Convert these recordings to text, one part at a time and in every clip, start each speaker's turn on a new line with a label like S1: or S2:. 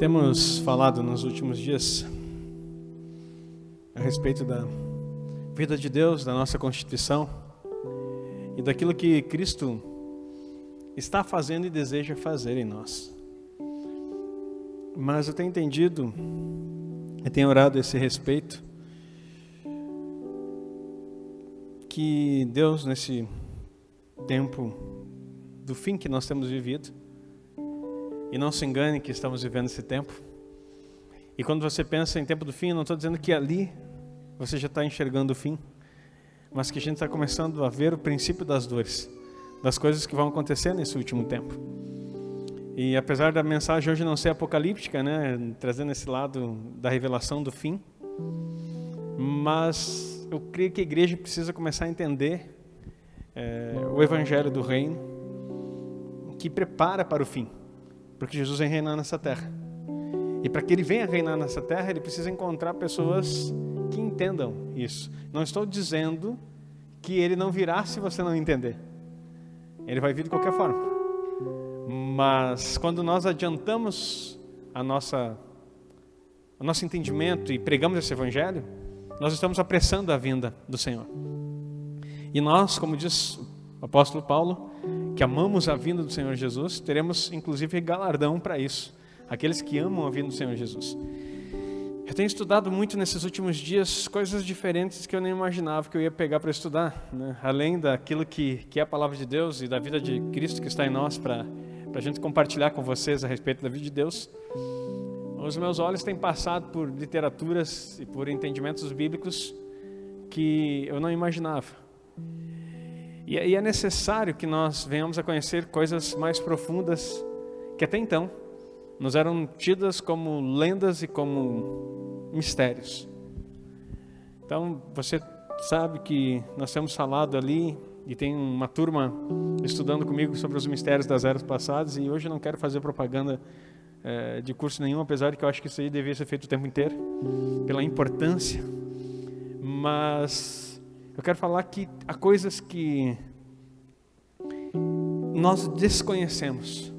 S1: Temos falado nos últimos dias a respeito da vida de Deus, da nossa Constituição e daquilo que Cristo está fazendo e deseja fazer em nós. Mas eu tenho entendido, eu tenho orado a esse respeito, que Deus, nesse tempo do fim que nós temos vivido, e não se engane que estamos vivendo esse tempo. E quando você pensa em tempo do fim, eu não estou dizendo que ali você já está enxergando o fim, mas que a gente está começando a ver o princípio das dores, das coisas que vão acontecer nesse último tempo. E apesar da mensagem hoje não ser apocalíptica, né, trazendo esse lado da revelação do fim, mas eu creio que a igreja precisa começar a entender o evangelho do reino, que prepara para o fim. Porque Jesus vem reinar nessa terra. E para que ele venha reinar nessa terra, ele precisa encontrar pessoas que entendam isso. Não estou dizendo que ele não virá se você não entender. Ele vai vir de qualquer forma. Mas quando nós adiantamos o nosso entendimento e pregamos esse evangelho, nós estamos apressando a vinda do Senhor. E nós, como diz o apóstolo Paulo, que amamos a vinda do Senhor Jesus, teremos inclusive galardão para isso, aqueles que amam a vinda do Senhor Jesus. Eu tenho estudado muito nesses últimos dias coisas diferentes que eu nem imaginava que eu ia pegar para estudar, né? Além daquilo que é a palavra de Deus e da vida de Cristo que está em nós, para a gente compartilhar com vocês a respeito da vida de Deus. Os meus olhos têm passado por literaturas e por entendimentos bíblicos que eu não imaginava. E é necessário que nós venhamos a conhecer coisas mais profundas que até então nos eram tidas como lendas e como mistérios. Então, você sabe que nós temos falado ali, e tem uma turma estudando comigo sobre os mistérios das eras passadas, e hoje eu não quero fazer propaganda de curso nenhum, apesar de que eu acho que isso aí devia ser feito o tempo inteiro, pela importância. Mas eu quero falar que há coisas que nós desconhecemos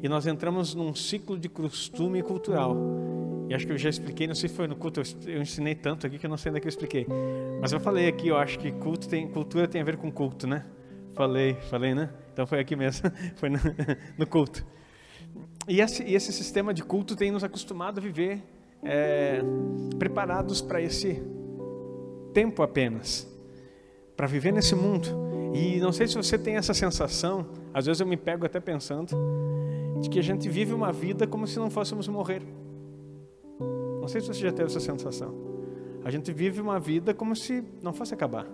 S1: e nós entramos num ciclo de costume cultural. E acho que eu já expliquei, não sei se foi no culto, eu ensinei tanto aqui que eu não sei onde é que eu expliquei. Mas eu falei aqui, eu acho que cultura tem a ver com culto, né? Falei, né? Então foi aqui mesmo, foi no culto. E esse sistema de culto tem nos acostumado a viver preparados para esse tempo apenas, para viver nesse mundo. E não sei se você tem essa sensação, às vezes eu me pego até pensando, de que a gente vive uma vida como se não fôssemos morrer. Não sei se você já teve essa sensação. A gente vive uma vida como se não fosse acabar.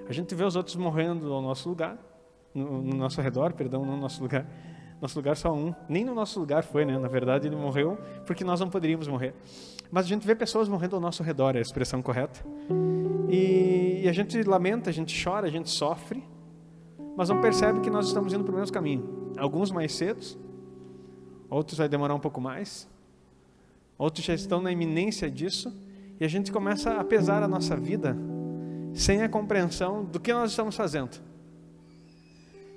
S1: A gente vê os outros morrendo ao nosso lugar, no nosso redor, perdão, não no nosso lugar. Nosso lugar só um, nem no nosso lugar foi, né? Na verdade ele morreu porque nós não poderíamos morrer. Mas a gente vê pessoas morrendo ao nosso redor, é a expressão correta. E a gente lamenta, a gente chora, a gente sofre, mas não percebe que nós estamos indo para o mesmo caminho. Alguns mais cedo, outros vai demorar um pouco mais, outros já estão na iminência disso, e a gente começa a pesar a nossa vida sem a compreensão do que nós estamos fazendo.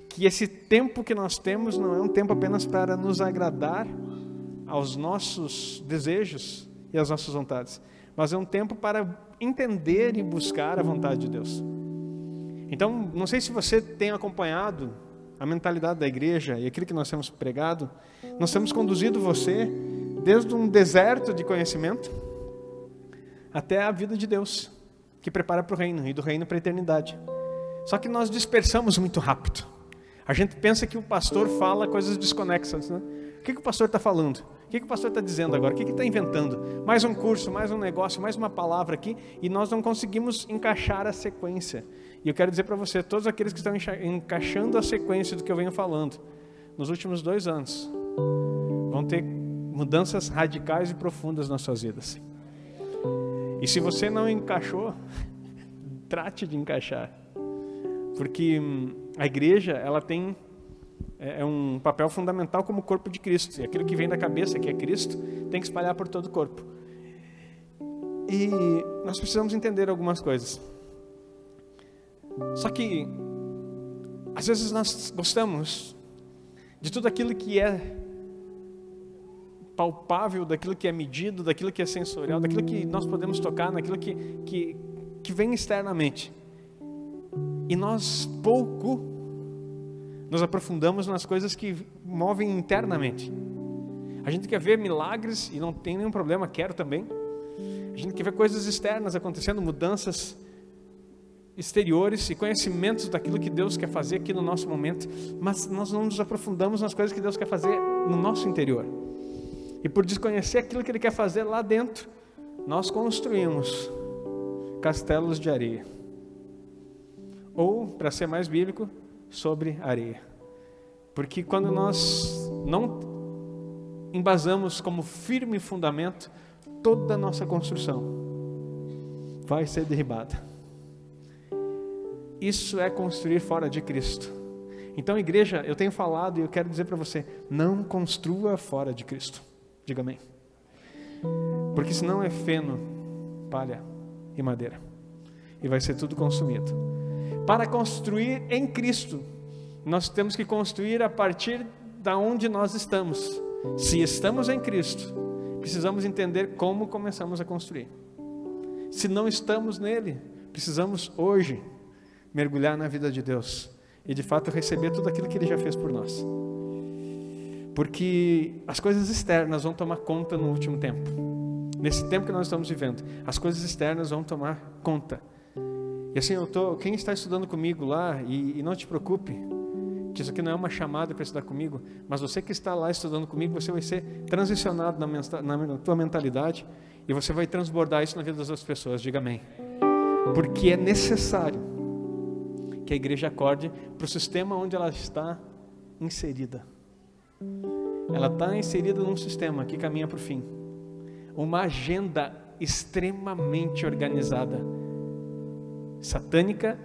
S1: Que esse tempo que nós temos não é um tempo apenas para nos agradar aos nossos desejos e às nossas vontades, mas é um tempo para entender e buscar a vontade de Deus. Então, não sei se você tem acompanhado a mentalidade da igreja e aquilo que nós temos pregado. Nós temos conduzido você desde um deserto de conhecimento até a vida de Deus, que prepara para o reino e do reino para a eternidade. Só que nós dispersamos muito rápido. A gente pensa que o pastor fala coisas desconexas, né? O que o pastor está falando? O que o pastor está dizendo agora? O que está inventando? Mais um curso, mais um negócio, mais uma palavra aqui, e nós não conseguimos encaixar a sequência. E eu quero dizer para você, todos aqueles que estão encaixando a sequência do que eu venho falando, nos últimos 2 anos, vão ter mudanças radicais e profundas nas suas vidas. E se você não encaixou, trate de encaixar. Porque a igreja, ela tem um papel fundamental como corpo de Cristo. E aquilo que vem da cabeça, que é Cristo, tem que espalhar por todo o corpo. E nós precisamos entender algumas coisas. Só que, às vezes nós gostamos de tudo aquilo que é palpável, daquilo que é medido, daquilo que é sensorial, daquilo que nós podemos tocar, naquilo que vem externamente. E nós pouco nos aprofundamos nas coisas que movem internamente. A gente quer ver milagres, e não tem nenhum problema, quero também. A gente quer ver coisas externas acontecendo, mudanças exteriores e conhecimentos daquilo que Deus quer fazer aqui no nosso momento, mas nós não nos aprofundamos nas coisas que Deus quer fazer no nosso interior. E por desconhecer aquilo que Ele quer fazer lá dentro, nós construímos castelos de areia. Ou, para ser mais bíblico, sobre areia. Porque quando nós não embasamos como firme fundamento, toda a nossa construção vai ser derribada. Isso é construir fora de Cristo. Então, igreja, eu tenho falado e eu quero dizer para você, não construa fora de Cristo. Diga amém. Porque senão é feno, palha e madeira. E vai ser tudo consumido. Para construir em Cristo, nós temos que construir a partir da onde nós estamos. Se estamos em Cristo, precisamos entender como começamos a construir. Se não estamos nele, precisamos hoje mergulhar na vida de Deus e de fato receber tudo aquilo que Ele já fez por nós. Porque as coisas externas vão tomar conta no último tempo. Nesse tempo que nós estamos vivendo, as coisas externas vão tomar conta. E assim, quem está estudando comigo lá, e não te preocupe, que isso aqui não é uma chamada para estudar comigo, mas você que está lá estudando comigo, você vai ser transicionado na tua mentalidade, e você vai transbordar isso na vida das outras pessoas. Diga amém. Porque é necessário que a igreja acorde para o sistema onde ela está inserida. Ela está inserida num sistema que caminha para o fim. Uma agenda extremamente organizada, satânica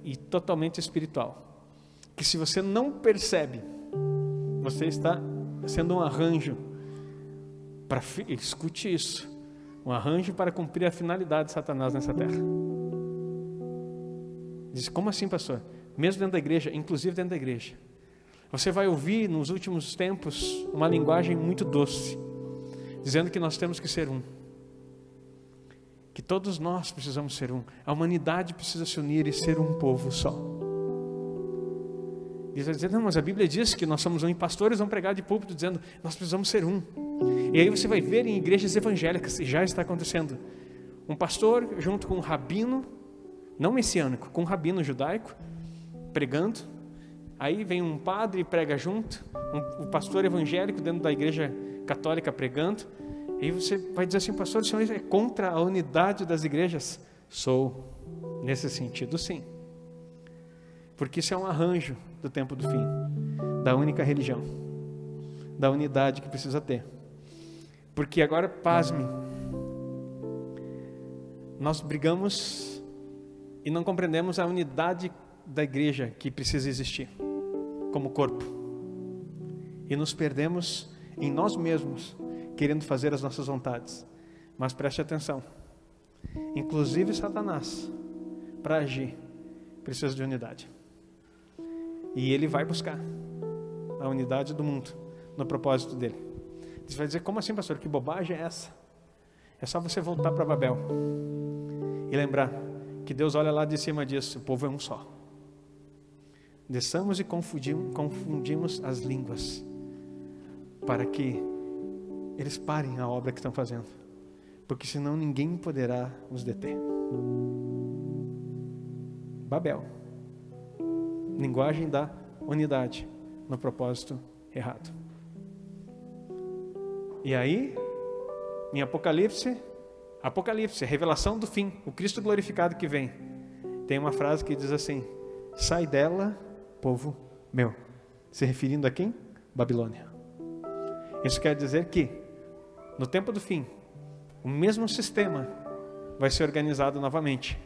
S1: e totalmente espiritual. Que se você não percebe, você está sendo um arranjo para, escute isso, um arranjo para cumprir a finalidade de Satanás nessa terra. Diz, como assim, pastor? Mesmo dentro da igreja, inclusive dentro da igreja. Você vai ouvir nos últimos tempos uma linguagem muito doce, dizendo que nós temos que ser um. Que todos nós precisamos ser um. A humanidade precisa se unir e ser um povo só. E vai dizer, não, mas a Bíblia diz que nós somos um, e pastores vão pregar de púlpito dizendo, nós precisamos ser um. E aí você vai ver em igrejas evangélicas, e já está acontecendo, um pastor junto com um rabino, não messiânico, com um rabino judaico, pregando. Aí vem um padre e prega junto, um pastor evangélico dentro da igreja católica pregando. E você vai dizer assim, pastor, o senhor é contra a unidade das igrejas? Sou, nesse sentido sim. Porque isso é um arranjo do tempo do fim, da única religião, da unidade que precisa ter. Porque agora, pasme, nós brigamos e não compreendemos a unidade da igreja que precisa existir como corpo. E nos perdemos em nós mesmos, querendo fazer as nossas vontades. Mas preste atenção, inclusive Satanás, para agir, precisa de unidade. E ele vai buscar a unidade do mundo no propósito dele. Você vai dizer, como assim, pastor? Que bobagem é essa? É só você voltar para Babel e lembrar que Deus olha lá de cima disso, o povo é um só. Desçamos e confundimos as línguas para que eles parem a obra que estão fazendo, porque senão ninguém poderá nos deter. Babel, linguagem da unidade no propósito errado. E aí, em Apocalipse, revelação do fim, o Cristo glorificado que vem, tem uma frase que diz assim, sai dela, povo meu, se referindo a quem? Babilônia. Isso quer dizer que no tempo do fim, o mesmo sistema vai ser organizado novamente,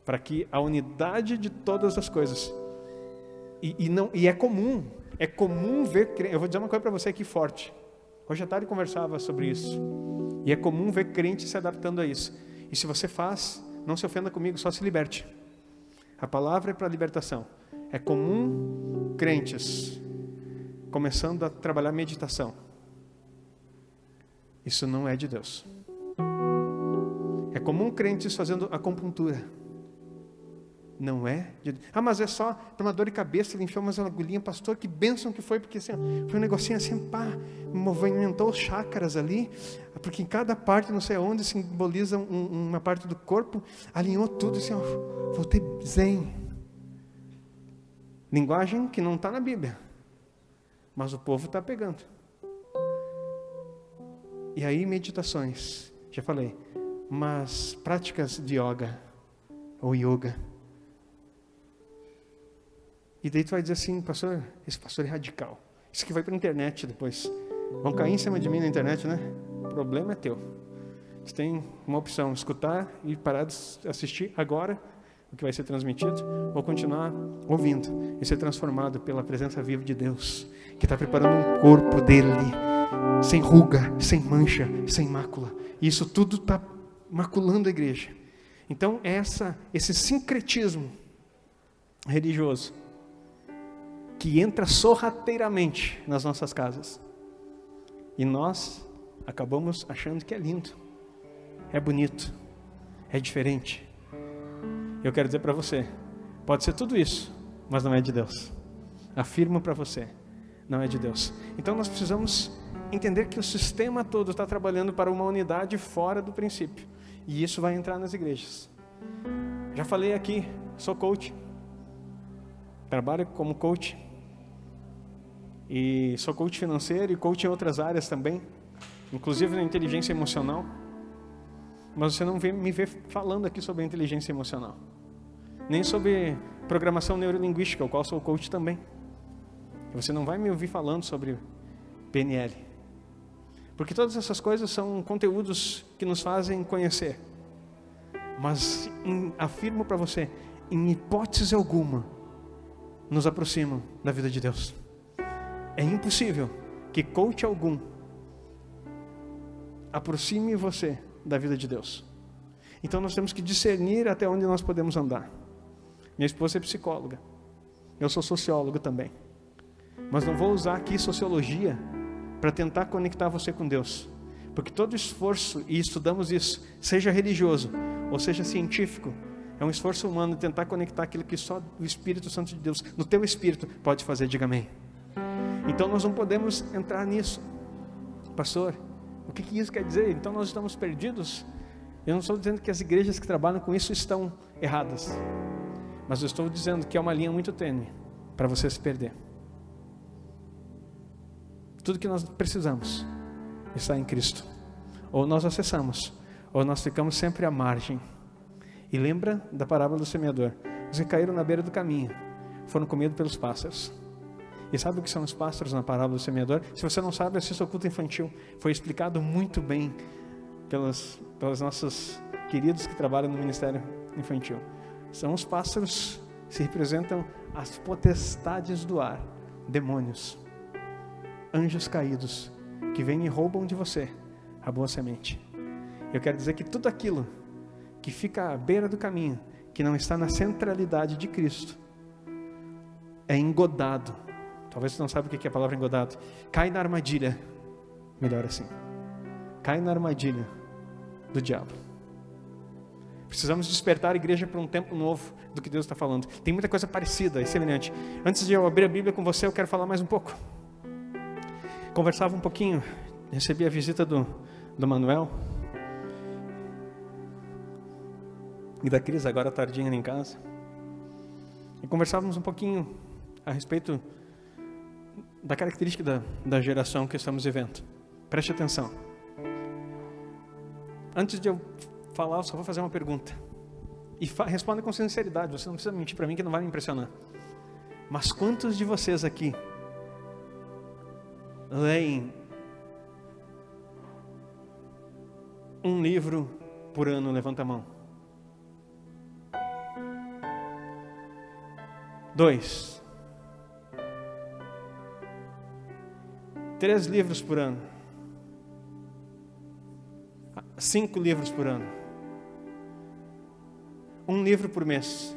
S1: para que a unidade de todas as coisas, e é comum ver, eu vou dizer uma coisa para você aqui forte, hoje à tarde eu conversava sobre isso, e é comum ver crentes se adaptando a isso, e se você faz, não se ofenda comigo, só se liberte, a palavra é para libertação. É comum crentes começando a trabalhar meditação, isso não é de Deus. É comum crentes fazendo acupuntura. Não é de Deus. Ah, mas é só para uma dor de cabeça, ele enfiou umas agulhinhas, pastor, que bênção que foi, porque assim, foi um negocinho assim, pá, movimentou os chakras ali, porque em cada parte, não sei onde, simboliza uma parte do corpo, alinhou tudo, assim, ó, voltei zen. Linguagem que não está na Bíblia, mas o povo está pegando. E aí, meditações, já falei, mas práticas de yoga, ou yoga. E daí tu vai dizer assim, pastor, esse pastor é radical. Isso aqui vai para a internet depois. Vão cair em cima de mim na internet, né? O problema é teu. Você tem uma opção, escutar e parar de assistir agora o que vai ser transmitido, ou continuar ouvindo e ser transformado pela presença viva de Deus, que está preparando um corpo dele, sem ruga, sem mancha, sem mácula. E isso tudo está maculando a igreja. Então, esse sincretismo religioso que entra sorrateiramente nas nossas casas, e nós acabamos achando que é lindo, é bonito, é diferente. Eu quero dizer para você, pode ser tudo isso, mas não é de Deus. Afirmo para você, não é de Deus. Então nós precisamos entender que o sistema todo está trabalhando para uma unidade fora do princípio, e isso vai entrar nas igrejas. Já falei aqui, sou coach, trabalho como coach, e sou coach financeiro e coach em outras áreas também, inclusive na inteligência emocional. Mas você não me vê falando aqui sobre a inteligência emocional, nem sobre programação neurolinguística, o qual sou coach também. Você não vai me ouvir falando sobre PNL, porque todas essas coisas são conteúdos que nos fazem conhecer. Mas afirmo para você, em hipótese alguma, nos aproximam da vida de Deus. É impossível que coach algum aproxime você da vida de Deus. Então nós temos que discernir até onde nós podemos andar. Minha esposa é psicóloga, eu sou sociólogo também, mas não vou usar aqui sociologia para tentar conectar você com Deus, porque todo esforço, e estudamos isso, seja religioso ou seja científico, é um esforço humano de tentar conectar aquilo que só o Espírito Santo de Deus, no teu espírito, pode fazer. Diga amém. Então nós não podemos entrar nisso. Pastor, o que isso quer dizer? Então nós estamos perdidos? Eu não estou dizendo que as igrejas que trabalham com isso estão erradas, mas eu estou dizendo que é uma linha muito tênue para você se perder. Tudo que nós precisamos está em Cristo. Ou nós acessamos, ou nós ficamos sempre à margem. E lembra da parábola do semeador? Os que caíram na beira do caminho foram comidos pelos pássaros. E sabe o que são os pássaros na parábola do semeador? Se você não sabe, assista o culto infantil. Foi explicado muito bem pelos nossos queridos que trabalham no ministério infantil. São os pássaros que representam as potestades do ar, demônios, anjos caídos, que vêm e roubam de você a boa semente. Eu quero dizer que tudo aquilo que fica à beira do caminho, que não está na centralidade de Cristo, é engodado. Talvez você não saiba o que é a palavra engodado. Cai na armadilha, melhor assim, cai na armadilha do diabo. Precisamos despertar a igreja para um tempo novo do que Deus está falando. Tem muita coisa parecida e semelhante. Antes de eu abrir a Bíblia com você, eu quero falar mais um pouco. Conversava um pouquinho, recebi a visita do Manuel e da Cris, agora tardinha em casa, e conversávamos um pouquinho a respeito da característica da geração que estamos vivendo. Preste atenção. Antes de eu falar, eu só vou fazer uma pergunta, e responda com sinceridade. Você não precisa mentir para mim, que não vai me impressionar. Mas quantos de vocês aqui leem um livro por ano? Levanta a mão. 2. 3 livros por ano. 5 livros por ano. 1 livro por mês.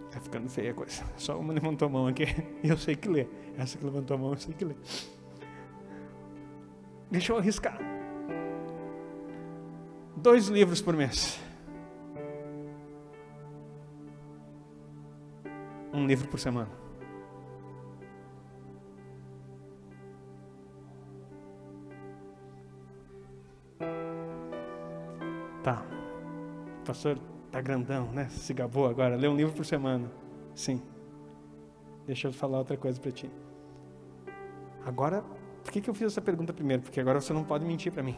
S1: Tá ficando feia a coisa. Só uma levantou a mão aqui e eu sei que lê. Essa que levantou a mão eu sei que lê. Deixa eu arriscar. 2 livros por mês. 1 livro por semana. Tá. O pastor tá grandão, né? Se gabou agora. Lê 1 livro por semana. Sim. Deixa eu falar outra coisa para ti. Agora, por que eu fiz essa pergunta primeiro? Porque agora você não pode mentir para mim.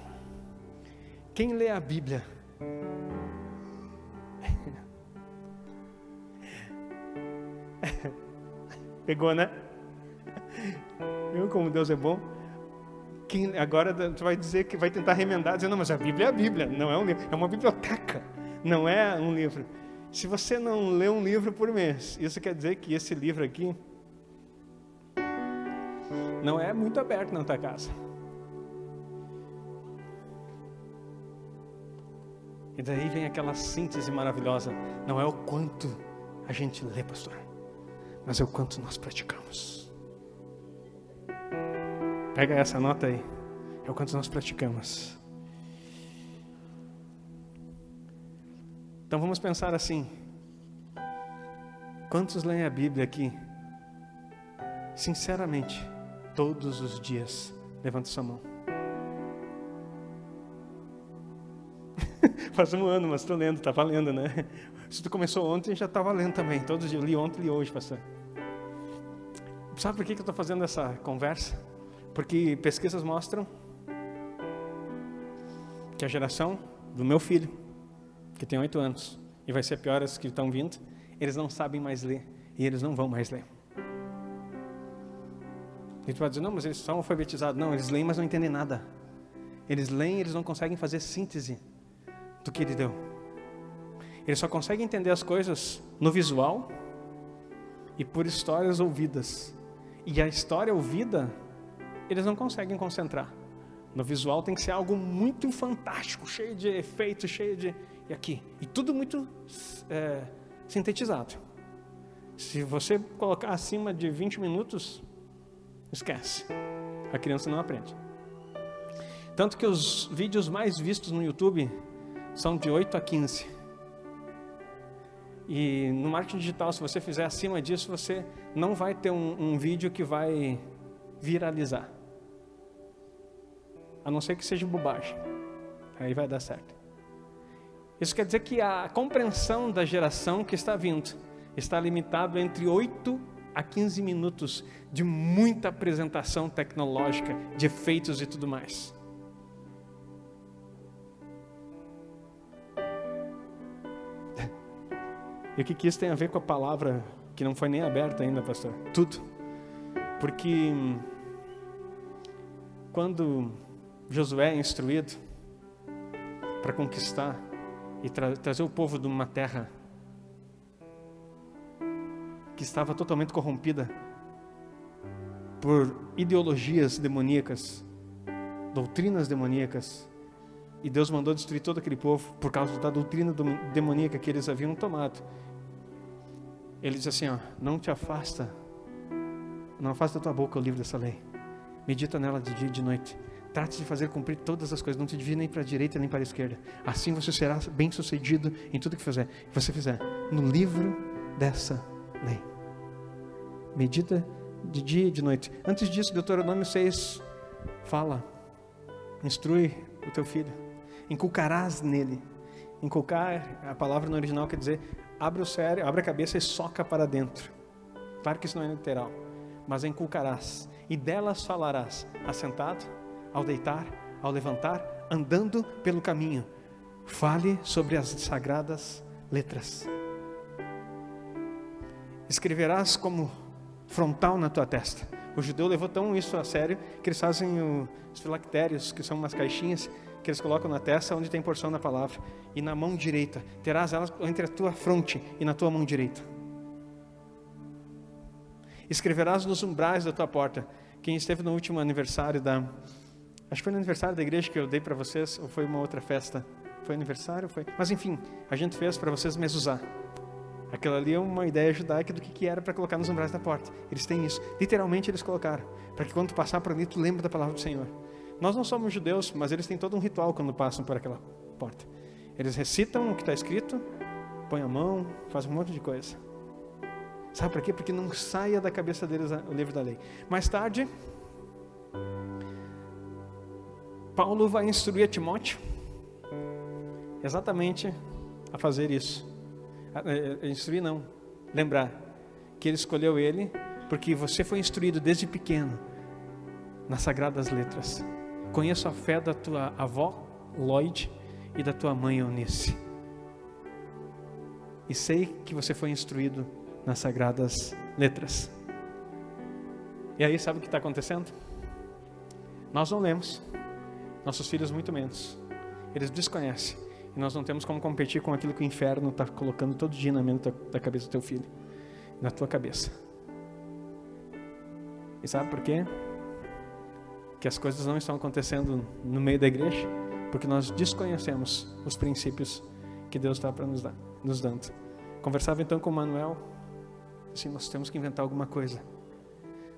S1: Quem lê a Bíblia? Pegou, né? Viu como Deus é bom? Agora tu vai dizer que vai tentar remendar, dizendo, não, mas a Bíblia é a Bíblia, não é um livro, é uma biblioteca, não é um livro. Se você não lê 1 livro por mês, isso quer dizer que esse livro aqui não é muito aberto na tua casa. E daí vem aquela síntese maravilhosa. Não é o quanto a gente lê, pastor, mas é o quanto nós praticamos. Pega essa nota aí. É o quanto nós praticamos. Então vamos pensar assim. Quantos leem a Bíblia aqui? Sinceramente, todos os dias. Levanta sua mão. Faz 1 ano, mas estou lendo, está valendo, né? Se tu começou ontem, já está valendo também. Todos os dias, eu li ontem e li hoje, pastor. Sabe por que eu estou fazendo essa conversa? Porque pesquisas mostram que a geração do meu filho, que tem 8 anos, e vai ser pior as que estão vindo, eles não sabem mais ler, e eles não vão mais ler. E tu vai dizer, não, mas eles são alfabetizados. Não, eles leem, mas não entendem nada. Eles leem, eles não conseguem fazer síntese do que ele deu. Eles só conseguem entender as coisas no visual e por histórias ouvidas. E a história ouvida, eles não conseguem concentrar. No visual tem que ser algo muito fantástico, cheio de efeitos, cheio de... E aqui. E tudo muito sintetizado. Se você colocar acima de 20 minutos, esquece. A criança não aprende. Tanto que os vídeos mais vistos no YouTube são de 8 a 15. E no marketing digital, se você fizer acima disso, você não vai ter um vídeo que vai viralizar. A não ser que seja bobagem. Aí vai dar certo. Isso quer dizer que a compreensão da geração que está vindo está limitado entre 8 a 15 minutos de muita apresentação tecnológica, de efeitos e tudo mais. E o que isso tem a ver com a palavra que não foi nem aberta ainda, pastor? Tudo. Porque quando Josué é instruído para conquistar e trazer o povo de uma terra que estava totalmente corrompida por ideologias demoníacas, doutrinas demoníacas, e Deus mandou destruir todo aquele povo por causa da doutrina demoníaca que eles haviam tomado. Ele diz assim, ó, não afasta da tua boca o livro dessa lei. Medita nela de dia e de noite. Trate de fazer cumprir todas as coisas. Não te desvie nem para a direita nem para a esquerda. Assim você será bem sucedido em tudo que você fizer. No livro dessa lei. Medita de dia e de noite. Antes disso, Deuteronômio 6 fala, instrui o teu filho. Inculcarás nele. Inculcar, a palavra no original quer dizer, abre o cérebro, abre a cabeça e soca para dentro. Claro que isso não é literal, mas inculcarás. E delas falarás, assentado, ao deitar, ao levantar, andando pelo caminho. Fale sobre as sagradas letras. Escreverás como frontal na tua testa. O judeu levou tão isso a sério que eles fazem os filactérios, que são umas caixinhas que eles colocam na testa onde tem porção da palavra. E na mão direita, terás elas entre a tua fronte e na tua mão direita. Escreverás nos umbrais da tua porta. Quem esteve no último aniversário acho que foi no aniversário da igreja que eu dei para vocês, ou foi uma outra festa? Foi aniversário? Foi? Mas enfim, a gente fez para vocês mezuzá. Aquilo ali é uma ideia judaica do que era para colocar nos umbrais da porta. Eles têm isso. Literalmente eles colocaram. Para que quando tu passar por ali, tu lembre da palavra do Senhor. Nós não somos judeus, mas eles têm todo um ritual quando passam por aquela porta. Eles recitam o que está escrito, põem a mão, fazem um monte de coisa. Sabe por quê? Porque não saia da cabeça deles o livro da lei. Mais tarde, Paulo vai instruir a Timóteo exatamente a fazer isso. Instruir não, lembrar que ele escolheu ele porque você foi instruído desde pequeno nas sagradas letras. Conheço a fé da tua avó Lloyd e da tua mãe Eunice, e sei que você foi instruído nas sagradas letras. E aí sabe o que está acontecendo? Nós não lemos, nossos filhos muito menos. Eles desconhecem. E nós não temos como competir com aquilo que o inferno está colocando todo dia na mente da cabeça do teu filho, na tua cabeça. E sabe por quê? Que as coisas não estão acontecendo no meio da igreja, porque nós desconhecemos os princípios que Deus está para nos dando. Conversava então com o Manuel, assim, nós temos que inventar alguma coisa.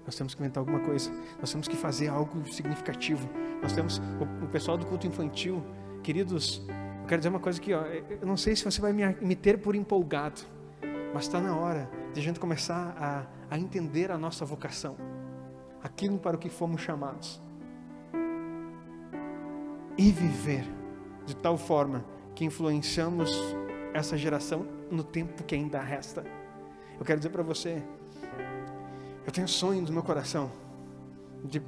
S1: Nós temos que inventar alguma coisa. Nós temos que fazer algo significativo. Nós temos o pessoal do culto infantil, queridos. Eu quero dizer uma coisa aqui, ó. Eu não sei se você vai me ter por empolgado, mas está na hora de a gente começar a entender a nossa vocação, aquilo para o que fomos chamados, e viver de tal forma que influenciamos essa geração no tempo que ainda resta. Eu quero dizer para você, eu tenho sonho no meu coração de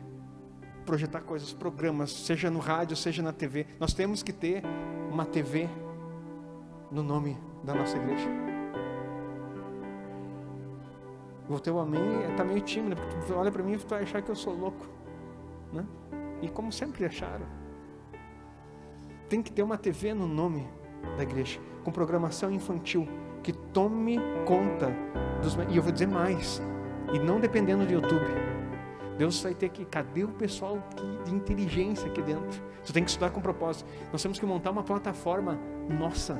S1: projetar coisas, programas, seja no rádio, seja na TV. Nós temos que ter uma TV no nome da nossa igreja. O teu amém está meio tímido, porque tu olha para mim e tu vai achar que eu sou louco, né? E como sempre acharam, tem que ter uma TV no nome da igreja, com programação infantil, que tome conta e eu vou dizer mais, e não dependendo do YouTube. Deus vai ter que, cadê o pessoal de inteligência aqui dentro? Você tem que estudar com propósito. Nós temos que montar uma plataforma nossa,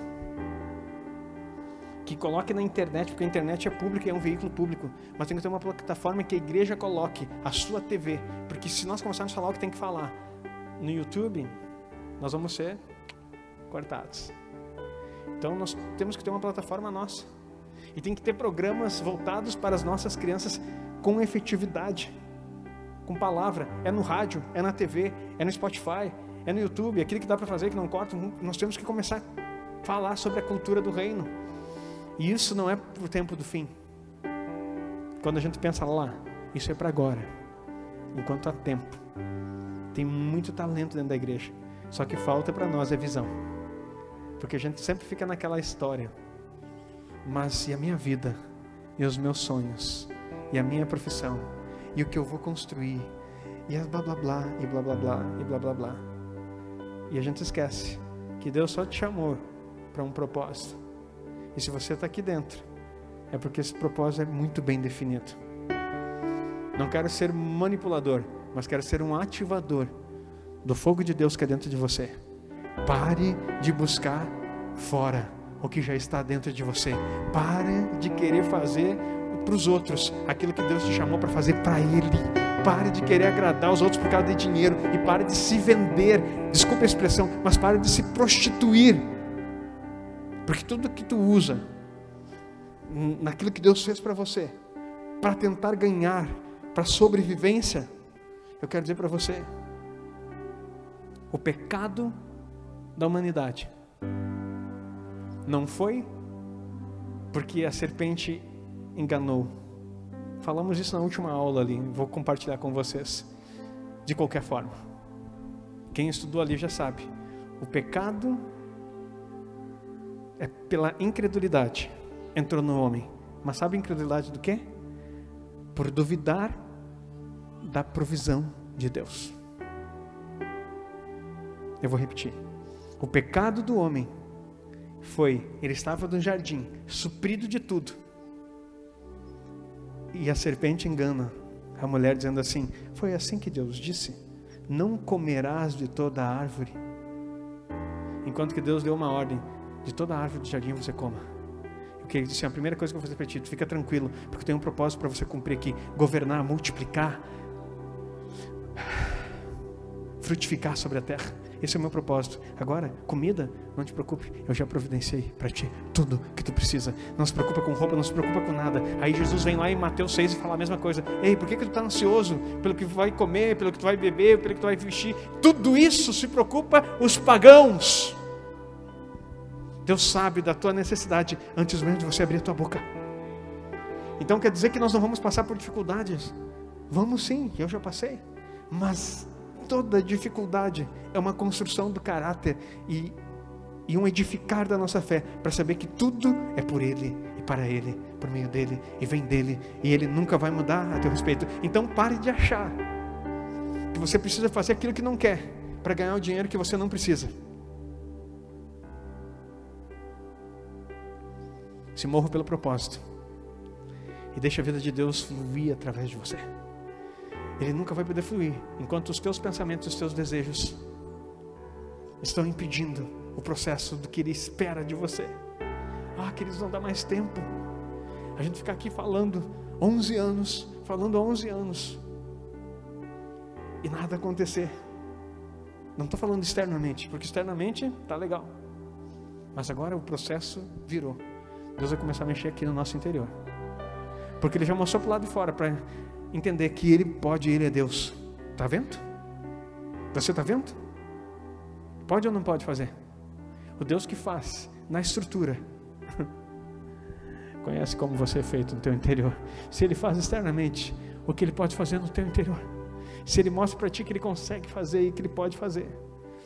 S1: que coloque na internet, porque a internet é pública, é um veículo público, mas tem que ter uma plataforma que a igreja coloque a sua TV, porque se nós começarmos a falar o que tem que falar no YouTube, nós vamos ser cortados. Então nós temos que ter uma plataforma nossa, e tem que ter programas voltados para as nossas crianças com efetividade, com palavra. É no rádio, é na TV, é no Spotify, é no YouTube, aquilo que dá para fazer, que não corta. Nós temos que começar a falar sobre a cultura do reino, e isso não é para o tempo do fim. Quando a gente pensa lá, isso é para agora, enquanto há tempo. Tem muito talento dentro da igreja, só que falta para nós a visão, porque a gente sempre fica naquela história, mas e a minha vida, e os meus sonhos, e a minha profissão, e o que eu vou construir, e as blá blá blá, e blá blá blá, e blá blá blá. E a gente esquece que Deus só te chamou para um propósito, e se você está aqui dentro, é porque esse propósito é muito bem definido. Não quero ser manipulador, mas quero ser um ativador do fogo de Deus que é dentro de você. Pare de buscar fora o que já está dentro de você. Pare de querer fazer para os outros aquilo que Deus te chamou para fazer para Ele. Pare de querer agradar os outros por causa de dinheiro, e pare de se vender, desculpa a expressão, mas pare de se prostituir, porque tudo que tu usa naquilo que Deus fez para você, para tentar ganhar, para sobrevivência, eu quero dizer para você, o pecado da humanidade não foi porque a serpente enganou. Falamos isso na última aula ali, vou compartilhar com vocês. De qualquer forma, quem estudou ali já sabe, o pecado é pela incredulidade, entrou no homem. Mas sabe a incredulidade do quê? Por duvidar da provisão de Deus. Eu vou repetir. O pecado do homem foi, ele estava no jardim, suprido de tudo, e a serpente engana a mulher dizendo assim, foi assim que Deus disse, não comerás de toda a árvore, enquanto que Deus deu uma ordem, de toda a árvore do jardim você coma. Porque ele disse, a primeira coisa que eu vou fazer para ti, tu fica tranquilo, porque eu tenho um propósito para você cumprir aqui, governar, multiplicar, frutificar sobre a terra. Esse é o meu propósito. Agora, comida, não te preocupe, eu já providenciei para ti tudo que tu precisa. Não se preocupa com roupa, não se preocupa com nada. Aí Jesus vem lá em Mateus 6 e fala a mesma coisa. Ei, por que tu está ansioso pelo que vai comer, pelo que tu vai beber, pelo que tu vai vestir? Tudo isso se preocupa os pagãos. Deus sabe da tua necessidade antes mesmo de você abrir a tua boca. Então quer dizer que nós não vamos passar por dificuldades? Vamos sim, eu já passei. Mas toda dificuldade é uma construção do caráter e um edificar da nossa fé, para saber que tudo é por Ele e para Ele, por meio dEle e vem dEle, e Ele nunca vai mudar a teu respeito. Então pare de achar que você precisa fazer aquilo que não quer para ganhar o dinheiro que você não precisa. Se morra pelo propósito e deixe a vida de Deus fluir através de você. Ele nunca vai poder fluir enquanto os teus pensamentos, os teus desejos estão impedindo o processo do que Ele espera de você. Queridos, não dá mais tempo. A gente fica aqui falando 11 anos e nada acontecer. Não estou falando externamente, porque externamente está legal, mas agora o processo virou. Deus vai começar a mexer aqui no nosso interior, porque Ele já mostrou para o lado de fora, para entender que Ele pode, Ele é Deus. Está vendo? Você está vendo? Pode ou não pode fazer? O Deus que faz na estrutura conhece como você é feito no teu interior. Se Ele faz externamente, o que Ele pode fazer no teu interior, se Ele mostra para ti que Ele consegue fazer e que Ele pode fazer,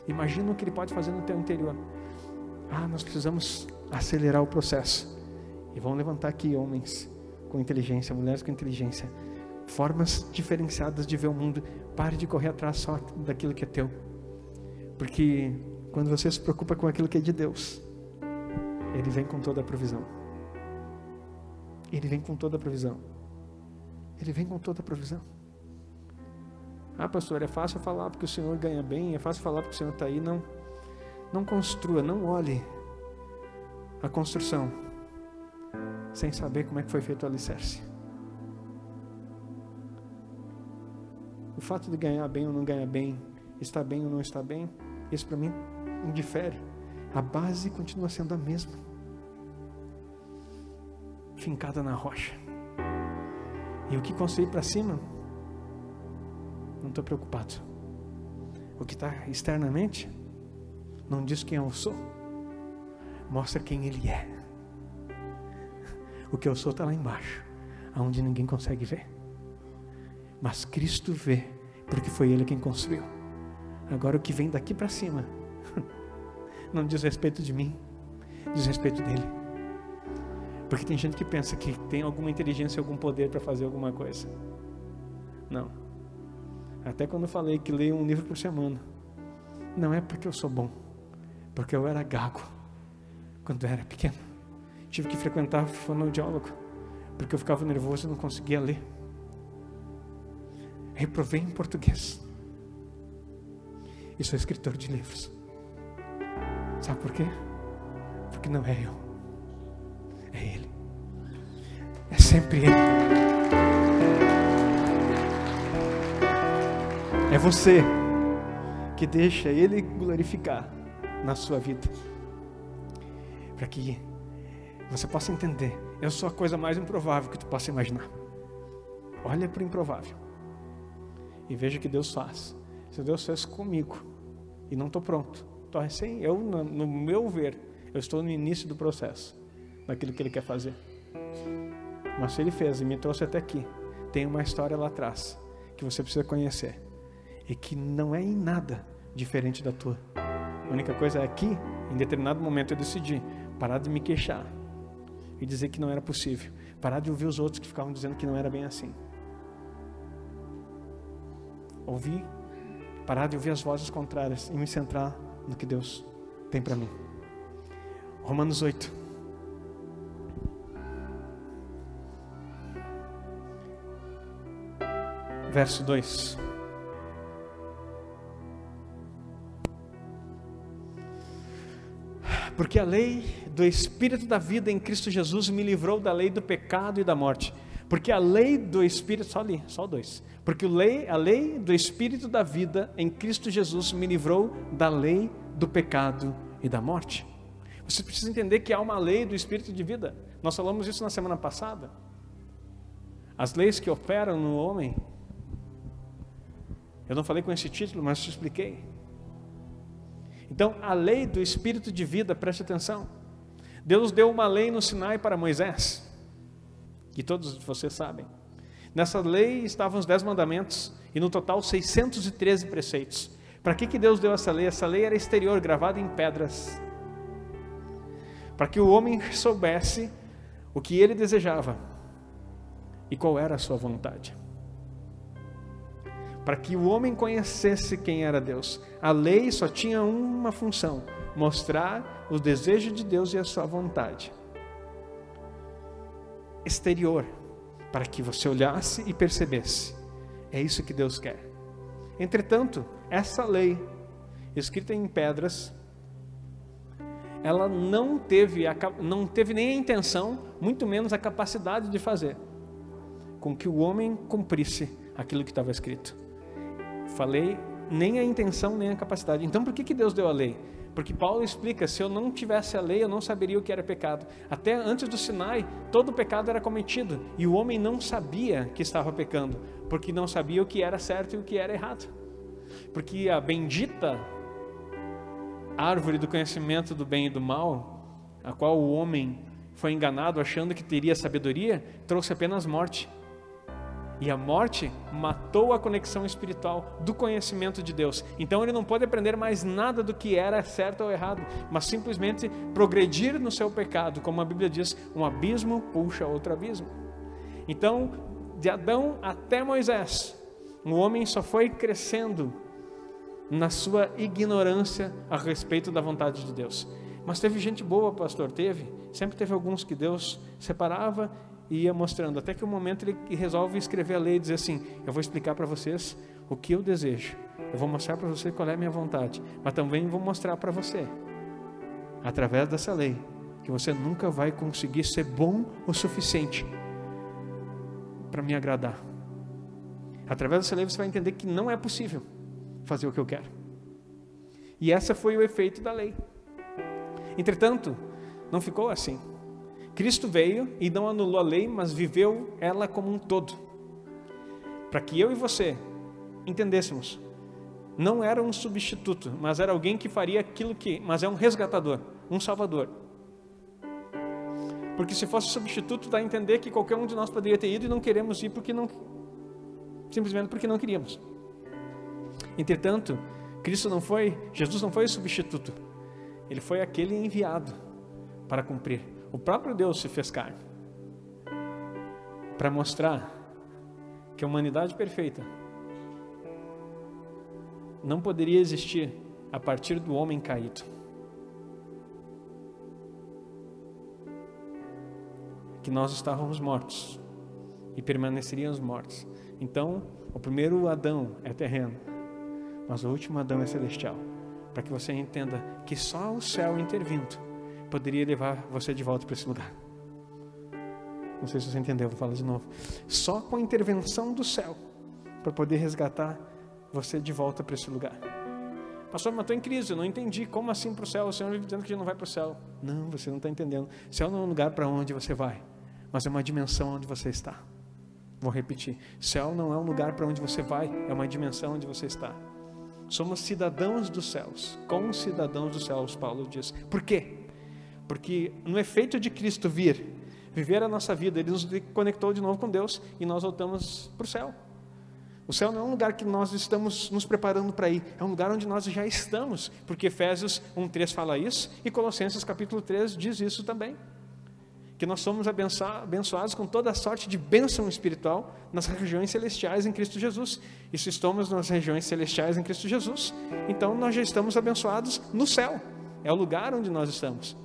S1: imagina o que Ele pode fazer no teu interior. Nós precisamos acelerar o processo, e vão levantar aqui homens com inteligência, mulheres com inteligência, formas diferenciadas de ver o mundo. Pare de correr atrás só daquilo que é teu, porque quando você se preocupa com aquilo que é de Deus, Ele vem com toda a provisão. Ele vem com toda a provisão. Ele vem com toda a provisão. Pastor, é fácil falar porque o Senhor ganha bem, é fácil falar porque o Senhor está aí. Não construa, não olhe a construção sem saber como é que foi feito o alicerce. O fato de ganhar bem ou não ganhar bem, estar bem ou não estar bem, isso para mim indifere. A base continua sendo a mesma, fincada na rocha. E o que construir para cima, não estou preocupado. O que está externamente não diz quem eu sou, mostra quem Ele é. O que eu sou está lá embaixo, aonde ninguém consegue ver, mas Cristo vê, porque foi Ele quem construiu. Agora o que vem daqui para cima não diz respeito de mim, diz respeito dEle. Porque tem gente que pensa que tem alguma inteligência, algum poder para fazer alguma coisa. Não. Até quando eu falei que leio um livro por semana, não é porque eu sou bom, porque eu era gago quando eu era pequeno. Tive que frequentar fonoaudiólogo, porque eu ficava nervoso e não conseguia ler. Reprovei em português e sou escritor de livros. Sabe por quê? Porque não é eu, é Ele. É sempre Ele. É você que deixa Ele glorificar na sua vida, para que você possa entender: eu sou a coisa mais improvável que tu possa imaginar. Olha para o improvável e veja o que Deus faz. Se Deus fez comigo e não estou pronto, estou recém, no meu ver, eu estou no início do processo daquilo que Ele quer fazer. Mas se Ele fez e me trouxe até aqui, tem uma história lá atrás que você precisa conhecer, e que não é em nada diferente da tua. A única coisa é que em determinado momento eu decidi parar de me queixar e dizer que não era possível, parar de ouvir os outros que ficavam dizendo que não era bem assim, parar de ouvir as vozes contrárias e me centrar no que Deus tem para mim. Romanos 8, verso 2. Porque a lei do Espírito da vida em Cristo Jesus me livrou da lei do pecado e da morte. Porque a lei do Espírito, só ali, só dois. Porque a lei do Espírito da vida em Cristo Jesus me livrou da lei do pecado e da morte. Você precisa entender que há uma lei do Espírito de vida. Nós falamos isso na semana passada. As leis que operam no homem. Eu não falei com esse título, mas te expliquei. Então, a lei do Espírito de vida, preste atenção. Deus deu uma lei no Sinai para Moisés, que todos vocês sabem. Nessa lei estavam os 10 mandamentos, e no total 613 preceitos. Para que Deus deu essa lei? Essa lei era exterior, gravada em pedras. Para que o homem soubesse o que ele desejava, e qual era a sua vontade. Para que o homem conhecesse quem era Deus. A lei só tinha uma função: mostrar o desejo de Deus e a sua vontade. Exterior, para que você olhasse e percebesse. É isso que Deus quer. Entretanto, essa lei, escrita em pedras, ela não teve nem a intenção, muito menos a capacidade de fazer com que o homem cumprisse aquilo que estava escrito. Falei, nem a intenção, nem a capacidade. Então por que Deus deu a lei? Porque Paulo explica, se eu não tivesse a lei, eu não saberia o que era pecado. Até antes do Sinai, todo o pecado era cometido, e o homem não sabia que estava pecando, porque não sabia o que era certo e o que era errado. Porque a bendita árvore do conhecimento do bem e do mal, a qual o homem foi enganado achando que teria sabedoria, trouxe apenas morte. E a morte matou a conexão espiritual do conhecimento de Deus. Então ele não pode aprender mais nada do que era certo ou errado, mas simplesmente progredir no seu pecado. Como a Bíblia diz, um abismo puxa outro abismo. Então, de Adão até Moisés, o homem só foi crescendo na sua ignorância a respeito da vontade de Deus. Mas teve gente boa, pastor, sempre teve alguns que Deus separava e ia mostrando, até que o momento ele resolve escrever a lei e dizer assim: eu vou explicar para vocês o que eu desejo, eu vou mostrar para você qual é a minha vontade, mas também vou mostrar para você, através dessa lei, que você nunca vai conseguir ser bom o suficiente para me agradar. Através dessa lei você vai entender que não é possível fazer o que eu quero. E esse foi o efeito da lei. Entretanto, não ficou assim. Cristo veio e não anulou a lei, mas viveu ela como um todo, para que eu e você entendêssemos. Não era um substituto, mas era alguém que faria aquilo mas é um resgatador, um salvador. Porque se fosse substituto, dá a entender que qualquer um de nós poderia ter ido e não queremos ir simplesmente porque não queríamos. Entretanto, Jesus não foi o substituto, ele foi aquele enviado para cumprir. O próprio Deus se fez carne para mostrar que a humanidade perfeita não poderia existir a partir do homem caído. Que nós estávamos mortos e permaneceríamos mortos. Então, o primeiro Adão é terreno, mas o último Adão é celestial. Para que você entenda que só o céu intervindo poderia levar você de volta para esse lugar. Não sei se você entendeu, vou falar de novo. Só com a intervenção do céu para poder resgatar você de volta para esse lugar. Pastor, mas estou em crise, eu não entendi. Como assim para o céu? O Senhor vive dizendo que não vai para o céu. Não, você não está entendendo. Céu não é um lugar para onde você vai, mas é uma dimensão onde você está. Vou repetir. Céu não é um lugar para onde você vai, é uma dimensão onde você está. Somos cidadãos dos céus, concidadãos dos céus, Paulo diz. Por quê? Porque no efeito de Cristo viver a nossa vida, Ele nos conectou de novo com Deus e nós voltamos para o céu. O céu não é um lugar que nós estamos nos preparando para ir, é um lugar onde nós já estamos, porque Efésios 1:3 fala isso e Colossenses capítulo 3 diz isso também. Que nós somos abençoados com toda a sorte de bênção espiritual nas regiões celestiais em Cristo Jesus. E se estamos nas regiões celestiais em Cristo Jesus, então nós já estamos abençoados no céu, é o lugar onde nós estamos.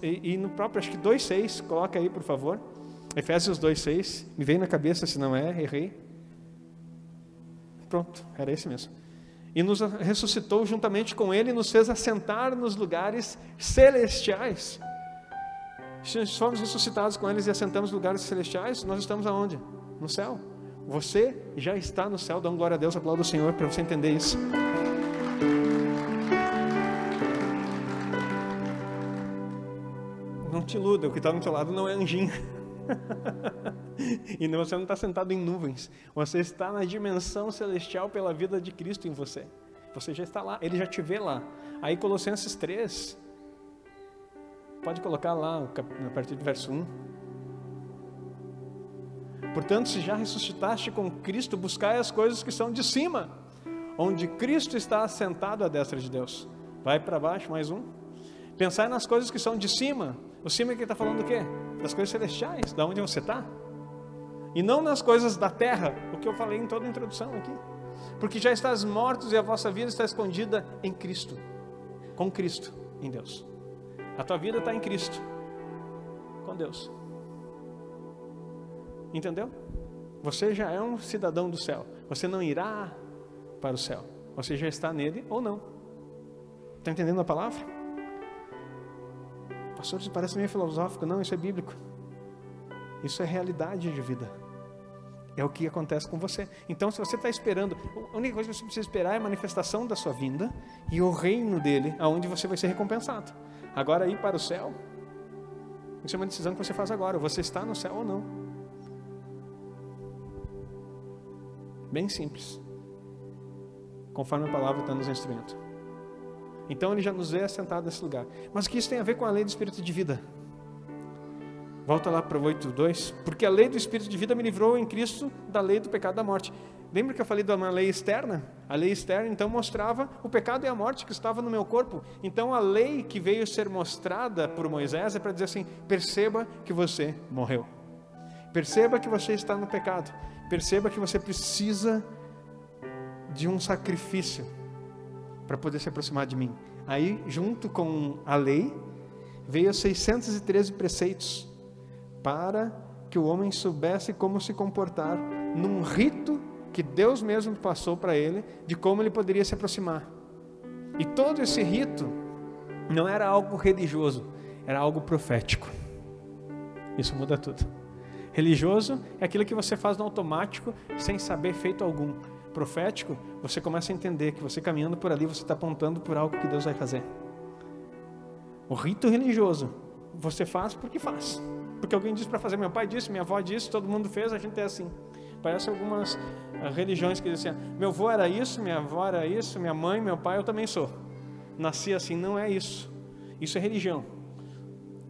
S1: E no próprio, acho que 2:6, coloca aí por favor, Efésios 2:6, me veio na cabeça, se não é, errei. Pronto, era esse mesmo. e nos ressuscitou juntamente com Ele e nos fez assentar nos lugares celestiais. Se fomos ressuscitados com eles e assentamos nos lugares celestiais, nós estamos aonde? No céu. Você já está no céu. Dá um glória a Deus, aplauda o Senhor para você entender isso. Não te iluda, o que está do teu lado não é anjinho. E você não está sentado em nuvens. Você está na dimensão celestial pela vida de Cristo em você. Você já está lá, Ele já te vê lá. Aí Colossenses 3, pode colocar lá a partir do verso 1. Portanto, se já ressuscitaste com Cristo, buscai as coisas que são de cima, onde Cristo está assentado à destra de Deus. Vai para baixo, mais um. Pensai nas coisas que são de cima. O cima que está falando o quê? Das coisas celestiais, da onde você está. E não nas coisas da terra, o que eu falei em toda a introdução aqui. Porque já estás mortos e a vossa vida está escondida em Cristo. Com Cristo, em Deus. A tua vida está em Cristo. Com Deus. Entendeu? Você já é um cidadão do céu. Você não irá para o céu. Você já está nele ou não. Está entendendo a palavra? Pastor, isso parece meio filosófico. Não, isso é bíblico. Isso é realidade de vida. É o que acontece com você. Então, se você está esperando, a única coisa que você precisa esperar é a manifestação da sua vinda e o reino dele, aonde você vai ser recompensado. Agora, ir para o céu, isso é uma decisão que você faz agora. Você está no céu ou não. Bem simples. Conforme a palavra está nos instruindo. Então, ele já nos vê assentado nesse lugar. Mas o que isso tem a ver com a lei do Espírito de vida? Volta lá para o 8:2. Porque a lei do Espírito de vida me livrou em Cristo da lei do pecado e da morte. Lembra que eu falei de uma lei externa? A lei externa, então, mostrava o pecado e a morte que estava no meu corpo. Então, a lei que veio ser mostrada por Moisés é para dizer assim: perceba que você morreu. Perceba que você está no pecado. Perceba que você precisa de um sacrifício para poder se aproximar de mim. Aí, junto com a lei, veio 613 preceitos para que o homem soubesse como se comportar num rito que Deus mesmo passou para ele, de como ele poderia se aproximar. E todo esse rito não era algo religioso, era algo profético. Isso muda tudo. Religioso é aquilo que você faz no automático, sem saber feito algum. Profético, você começa a entender que você caminhando por ali, você está apontando por algo que Deus vai fazer. O rito religioso, você faz porque faz. Porque alguém disse para fazer, meu pai disse, minha avó disse, todo mundo fez, a gente é assim. Parece algumas religiões que dizem assim, meu avô era isso, minha avó era isso, minha mãe, meu pai, eu também sou. Nasci assim, não é isso. Isso é religião.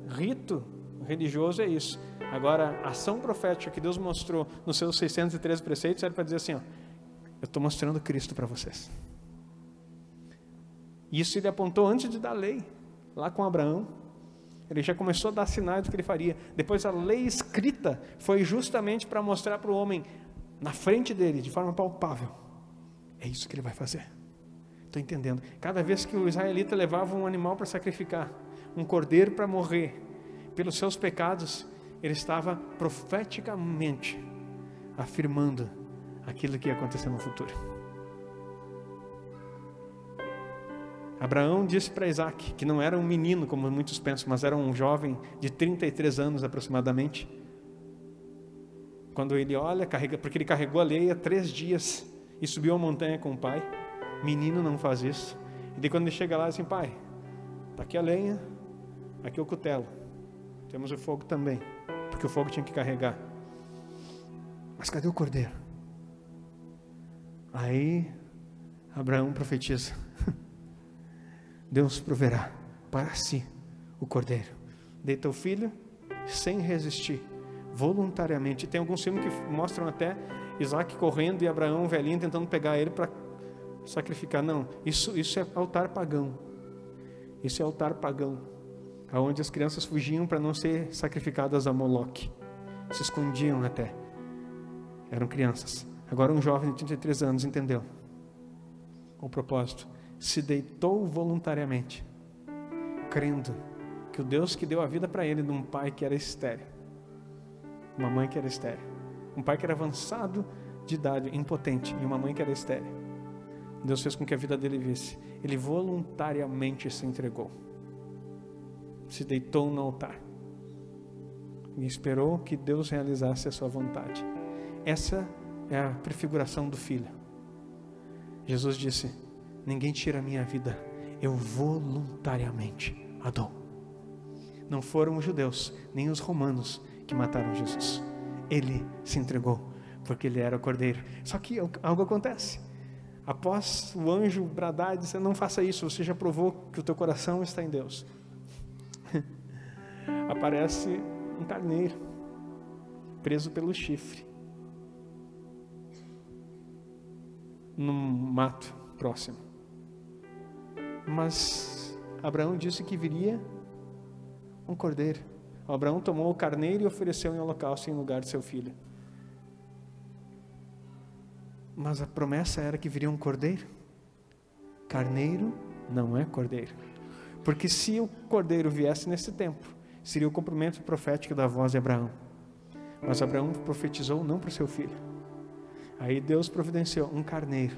S1: Rito religioso é isso. Agora, a ação profética que Deus mostrou nos seus 613 preceitos era para dizer assim, ó, eu estou mostrando Cristo para vocês. Isso ele apontou antes de dar a lei, lá com Abraão. Ele já começou a dar sinais do que ele faria. Depois a lei escrita foi justamente para mostrar para o homem, na frente dele, de forma palpável, é isso que ele vai fazer. Estou entendendo. Cada vez que o israelita levava um animal para sacrificar, um cordeiro para morrer, pelos seus pecados, ele estava profeticamente afirmando aquilo que ia acontecer no futuro. Abraão disse para Isaac, que não era um menino como muitos pensam, mas era um jovem de 33 anos aproximadamente. Quando ele olha, porque ele carregou a lenha 3 dias e subiu a montanha com o pai. Menino não faz isso. E daí quando ele chega lá, assim, pai, está aqui a lenha, aqui o cutelo. Temos o fogo também, porque o fogo tinha que carregar. Mas cadê o cordeiro? Aí Abraão profetiza, Deus proverá para si o cordeiro. Deita o filho sem resistir, voluntariamente. Tem alguns filmes que mostram até Isaac correndo e Abraão velhinho tentando pegar ele para sacrificar. Não, isso é altar pagão. Isso é altar pagão, onde as crianças fugiam para não ser sacrificadas a Moloque. Se escondiam até. Eram crianças. Agora um jovem de 33 anos entendeu o propósito. Se deitou voluntariamente, crendo que o Deus que deu a vida para ele, de um pai que era estéril, uma mãe que era estéril, um pai que era avançado de idade, impotente, e uma mãe que era estéril, Deus fez com que a vida dele visse. Ele voluntariamente se entregou. Se deitou no altar. E esperou que Deus realizasse a sua vontade. Essa é a prefiguração do Filho. Jesus disse: ninguém tira a minha vida, eu voluntariamente a dou. Não foram os judeus, nem os romanos que mataram Jesus. Ele se entregou, porque ele era o Cordeiro. Só que algo acontece. Após o anjo bradar e dizer: não faça isso, você já provou que o teu coração está em Deus. Aparece um carneiro, preso pelo chifre, num mato próximo. Mas Abraão disse que viria um cordeiro. Abraão tomou o carneiro e ofereceu em holocausto em lugar de seu filho. Mas a promessa era que viria um cordeiro. Carneiro não é cordeiro. Porque se o cordeiro viesse nesse tempo, seria o cumprimento profético da voz de Abraão. Mas Abraão profetizou não para o seu filho. Aí Deus providenciou um carneiro.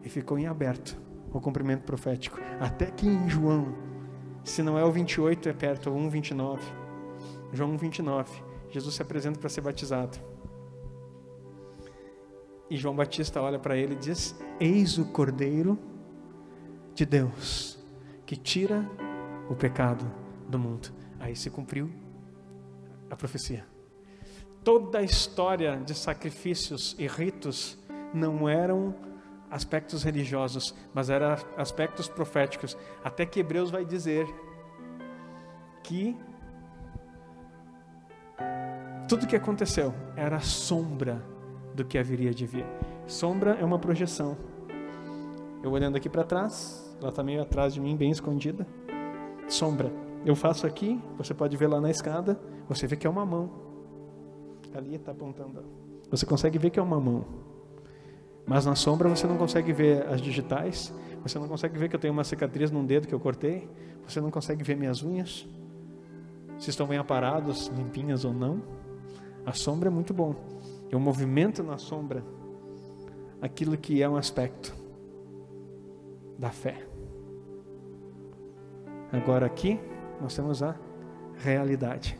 S1: E ficou em aberto o cumprimento profético. Até que em João, se não é o 28, é perto, o 1:29. João 1:29, Jesus se apresenta para ser batizado. E João Batista olha para ele e diz: eis o Cordeiro de Deus, que tira o pecado do mundo. Aí se cumpriu a profecia. Toda a história de sacrifícios e ritos não eram aspectos religiosos, mas eram aspectos proféticos. Até que Hebreus vai dizer que tudo o que aconteceu era sombra do que haveria de vir. Sombra é uma projeção. Eu olhando aqui para trás, ela está meio atrás de mim, bem escondida. Sombra. Eu faço aqui, você pode ver lá na escada, você vê que é uma mão. Ali está apontando. Você consegue ver que é uma mão. Mas na sombra você não consegue ver as digitais, você não consegue ver que eu tenho uma cicatriz num dedo que eu cortei, você não consegue ver minhas unhas, se estão bem aparados, limpinhas ou não. A sombra é muito bom. Eu movimento na sombra aquilo que é um aspecto da fé. Agora aqui nós temos a realidade.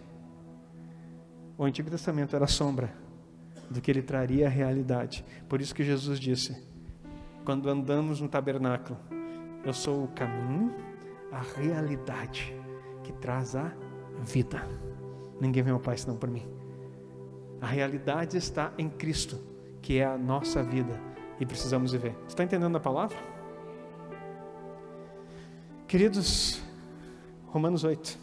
S1: O Antigo Testamento era a sombra do que ele traria a realidade. Por isso que Jesus disse, quando andamos no tabernáculo: eu sou o caminho, a realidade que traz a vida. Ninguém vem ao Pai senão por mim. A realidade está em Cristo, que é a nossa vida, e precisamos viver. Você está entendendo a palavra? Queridos, Romanos 8.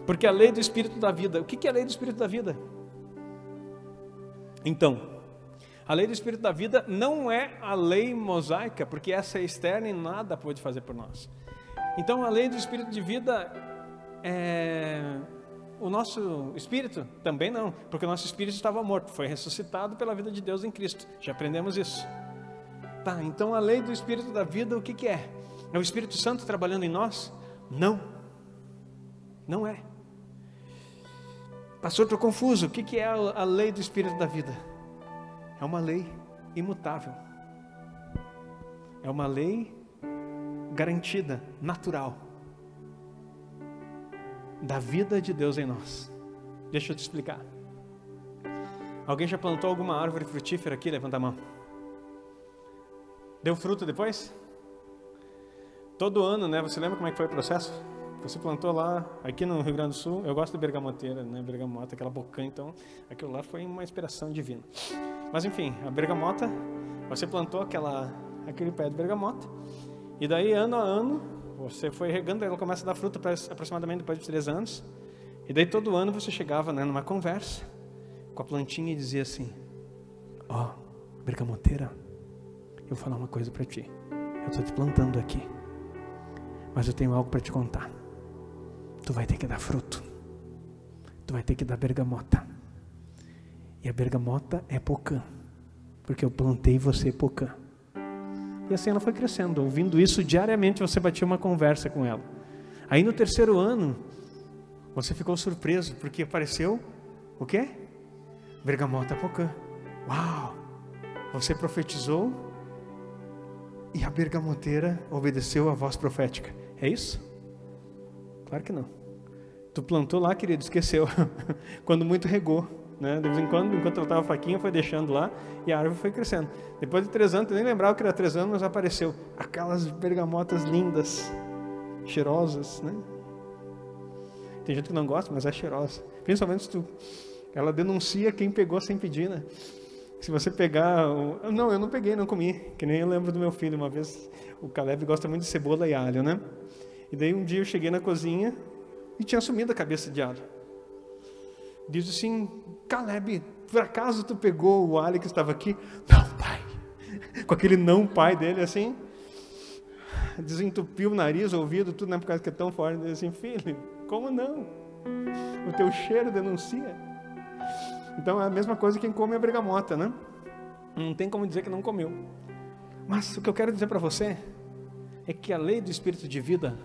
S1: Porque a lei do Espírito da vida. O que é a lei do Espírito da vida? Então, a lei do Espírito da vida não é a lei mosaica, porque essa é externa e nada pode fazer por nós. Então, a lei do Espírito de vida é... O nosso espírito também não, porque o nosso espírito estava morto, foi ressuscitado pela vida de Deus em Cristo. Já aprendemos isso. Tá, então a lei do Espírito da vida, o que é? É o Espírito Santo trabalhando em nós? Não. Não é. Pastor, estou confuso. O que é a lei do Espírito da vida? É uma lei imutável. É uma lei garantida, natural, da vida de Deus em nós. Deixa eu te explicar. Alguém já plantou alguma árvore frutífera aqui? Levanta a mão. Deu fruto depois? Todo ano, né? Você lembra como é que foi o processo? Você plantou lá, aqui no Rio Grande do Sul, eu gosto de bergamoteira, né? Bergamota, aquela bocã, então aquilo lá foi uma inspiração divina. Mas enfim, a bergamota, você plantou aquele pé de bergamota, e daí ano a ano, você foi regando, ela começa a dar fruto aproximadamente depois de 3 anos, e daí todo ano você chegava, né, numa conversa com a plantinha e dizia assim: ó, bergamoteira, eu vou falar uma coisa para ti, eu estou te plantando aqui, mas eu tenho algo para te contar. Tu vai ter que dar fruto, tu vai ter que dar bergamota, e a bergamota é pocã, porque eu plantei você pocã. E assim ela foi crescendo. Ouvindo isso diariamente, você batia uma conversa com ela. Aí no 3º ano, você ficou surpreso, porque apareceu o quê? Bergamota pocã. Uau! Você profetizou e a bergamoteira obedeceu a voz profética. É isso? Claro que não. Tu plantou lá, querido, esqueceu. Quando muito regou, né? De vez em quando, enquanto ela estava fraquinha, foi deixando lá e a árvore foi crescendo. Depois de 3 anos, eu nem lembrava que era 3 anos, mas apareceu aquelas bergamotas lindas, cheirosas, né? Tem gente que não gosta, mas é cheirosa. Principalmente se ela denuncia quem pegou sem pedir, né? Se você pegar... Não, eu não peguei, não comi. Que nem eu lembro do meu filho. Uma vez, o Caleb gosta muito de cebola e alho, né? E daí um dia eu cheguei na cozinha e tinha sumido a cabeça de alho. Diz assim: Caleb, por acaso tu pegou o alho que estava aqui? Não, pai. Com aquele não pai dele, assim. Desentupiu o nariz, o ouvido, tudo, né? Por causa que é tão forte. Diz assim: filho, como não? O teu cheiro denuncia. Então é a mesma coisa quem come a bergamota, né? Não tem como dizer que não comeu. Mas o que eu quero dizer para você é que a lei do Espírito de vida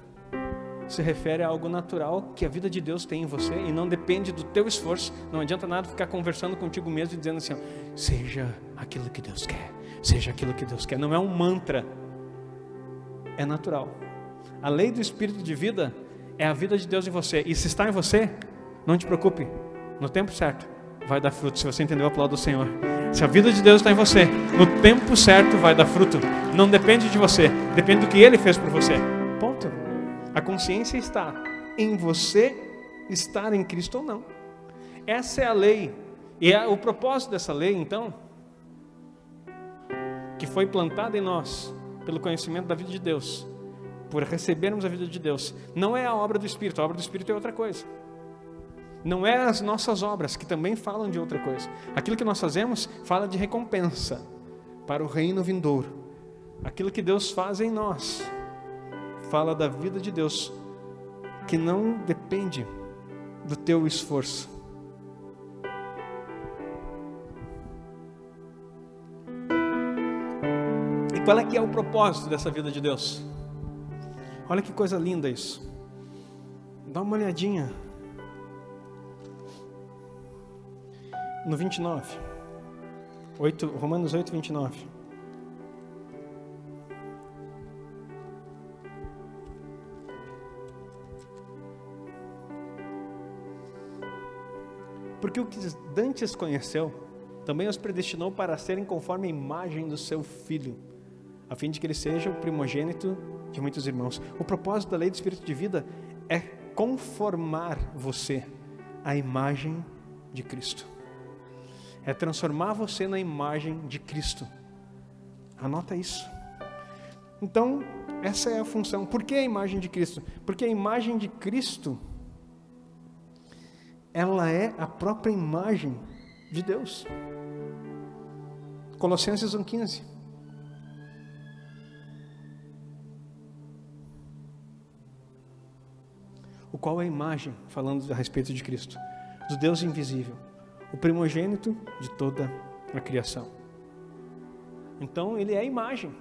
S1: se refere a algo natural que a vida de Deus tem em você e não depende do teu esforço. Não adianta nada ficar conversando contigo mesmo e dizendo assim: ó, seja aquilo que Deus quer, seja aquilo que Deus quer. Não é um mantra, é natural. A lei do Espírito de vida é a vida de Deus em você. E se está em você, não te preocupe, no tempo certo vai dar fruto. Se você entendeu, aplauda o Senhor. Se a vida de Deus está em você, no tempo certo vai dar fruto. Não depende de você, depende do que Ele fez por você. Ponto. A consciência está em você estar em Cristo ou não. Essa é a lei. E o propósito dessa lei, então, que foi plantada em nós pelo conhecimento da vida de Deus, por recebermos a vida de Deus, não é a obra do Espírito. A obra do Espírito é outra coisa. Não é as nossas obras, que também falam de outra coisa. Aquilo que nós fazemos fala de recompensa para o reino vindouro. Aquilo que Deus faz em nós fala da vida de Deus, que não depende do teu esforço. E qual é que é o propósito dessa vida de Deus? Olha que coisa linda isso. Dá uma olhadinha no 29, Romanos 8, 29. Porque o que dantes conheceu, também os predestinou para serem conforme a imagem do seu Filho, a fim de que ele seja o primogênito de muitos irmãos. O propósito da lei do Espírito de vida é conformar você à imagem de Cristo. É transformar você na imagem de Cristo. Anota isso. Então, essa é a função. Por que a imagem de Cristo? Porque a imagem de Cristo, ela é a própria imagem de Deus. Colossenses 1,15. O qual é a imagem, falando a respeito de Cristo, do Deus invisível, o primogênito de toda a criação. Então, ele é a imagem.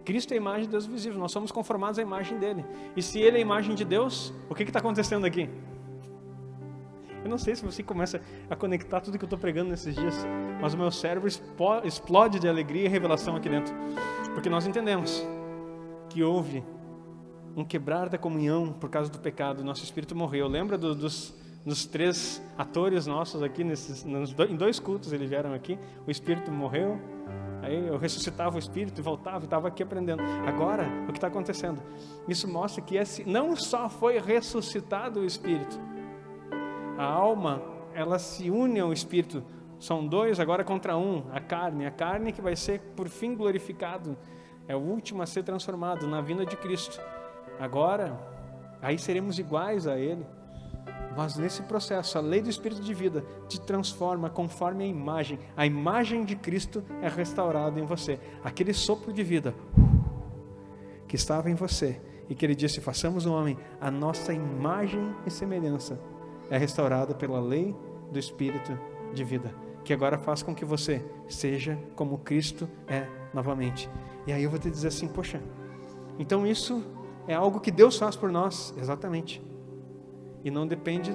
S1: Cristo é a imagem de Deus visível. Nós somos conformados à imagem dele. E se ele é a imagem de Deus, o que está acontecendo aqui? Eu não sei se você começa a conectar tudo que eu estou pregando nesses dias, mas o meu cérebro explode de alegria e revelação aqui dentro. Porque nós entendemos que houve um quebrar da comunhão por causa do pecado. Nosso espírito morreu. Lembra dos 3 atores nossos aqui, em 2 cultos eles vieram aqui, o espírito morreu, aí eu ressuscitava o espírito e voltava e estava aqui aprendendo. Agora, o que está acontecendo? Isso mostra que não só foi ressuscitado o espírito, a alma, ela se une ao espírito, são 2 agora contra 1, a carne que vai ser por fim glorificado, é o último a ser transformado na vinda de Cristo. Agora, aí seremos iguais a Ele. Mas nesse processo, a lei do Espírito de vida te transforma conforme a imagem de Cristo é restaurada em você. Aquele sopro de vida que estava em você e que Ele disse: façamos um homem, a nossa imagem e semelhança é restaurada pela lei do Espírito de vida, que agora faz com que você seja como Cristo é novamente. E aí eu vou te dizer assim: poxa, então isso é algo que Deus faz por nós. Exatamente. E não depende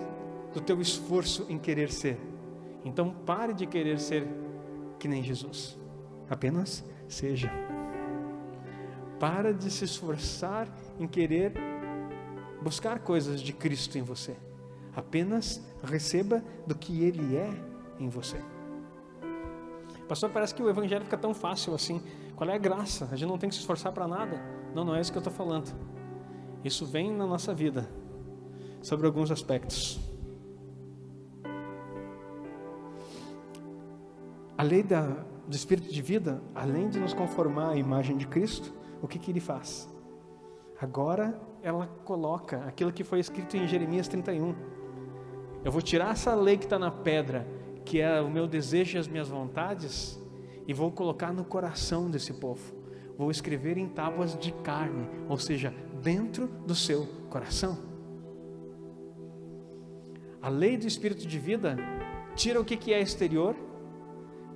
S1: do teu esforço em querer ser. Então pare de querer ser que nem Jesus. apenas seja. Para de se esforçar em querer buscar coisas de Cristo em você. Apenas receba do que Ele é em você. Pastor, parece que o evangelho fica tão fácil assim. Qual é a graça? A gente não tem que se esforçar para nada. Não, não é isso que eu estou falando. Isso vem na nossa vida, sobre alguns aspectos. A lei do Espírito de vida, além de nos conformar à imagem de Cristo, o que Ele faz? Agora ela coloca aquilo que foi escrito em Jeremias 31. Eu vou tirar essa lei que está na pedra, que é o meu desejo e as minhas vontades, e vou colocar no coração desse povo. Vou escrever em tábuas de carne, ou seja, dentro do seu coração. A lei do Espírito de vida tira o que é exterior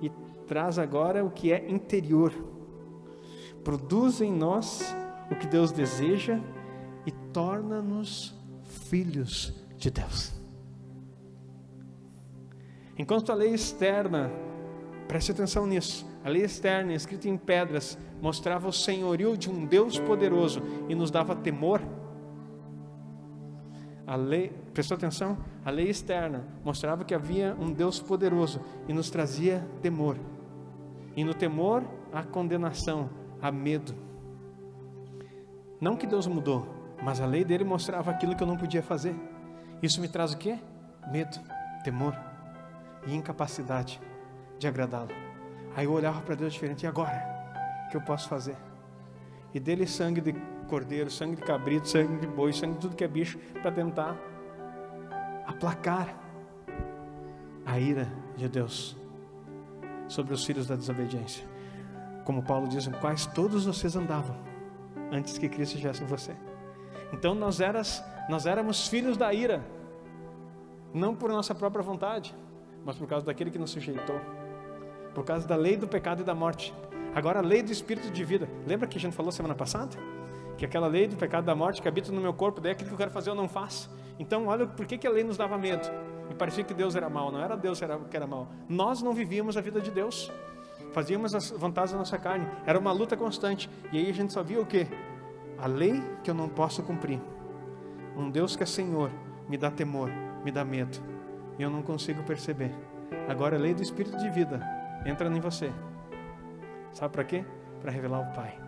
S1: e traz agora o que é interior. Produz em nós o que Deus deseja e torna-nos filhos de Deus. Enquanto a lei externa, preste atenção nisso, a lei externa, escrita em pedras, mostrava o senhorio de um Deus poderoso e nos dava temor. A lei, prestou atenção? A lei externa mostrava que havia um Deus poderoso e nos trazia temor. E no temor, há condenação, há medo. Não que Deus mudou, mas a lei dele mostrava aquilo que eu não podia fazer. Isso me traz o quê? Medo, temor e incapacidade de agradá-lo. Aí eu olhava para Deus diferente. E agora? O que eu posso fazer? E dele sangue de cordeiro, sangue de cabrito, sangue de boi, sangue de tudo que é bicho, para tentar aplacar a ira de Deus sobre os filhos da desobediência. Como Paulo diz, em quais todos vocês andavam antes que Cristo estivesse em você. Então nós éramos filhos da ira, não por nossa própria vontade, mas por causa daquele que nos sujeitou, por causa da lei do pecado e da morte. Agora a lei do Espírito de vida, lembra que a gente falou semana passada? Que aquela lei do pecado e da morte que habita no meu corpo, daí aquilo que eu quero fazer eu não faço. Então olha por que a lei nos dava medo, e parecia que Deus era mau. Não era Deus que era mau, nós não vivíamos a vida de Deus, fazíamos as vontades da nossa carne, era uma luta constante. E aí a gente só via o quê? A lei que eu não posso cumprir. Um Deus que é Senhor me dá temor, me dá medo, e eu não consigo perceber. Agora a lei do Espírito de vida entra em você. Sabe para quê? Para revelar o Pai,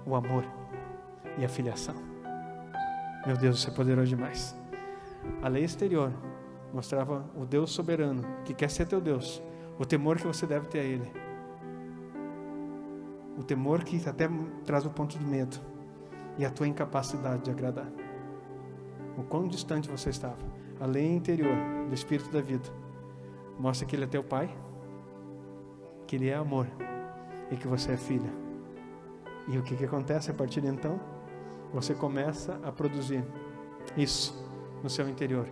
S1: o amor e a filiação. Meu Deus, isso é poderoso demais. A lei exterior mostrava o Deus soberano que quer ser teu Deus, o temor que você deve ter a Ele, o temor que até traz o ponto do medo e a tua incapacidade de agradar. O quão distante você estava. A lei interior do Espírito da vida mostra que Ele é teu Pai, que Ele é amor e que você é filha. E o que acontece a partir de então? Você começa a produzir isso no seu interior,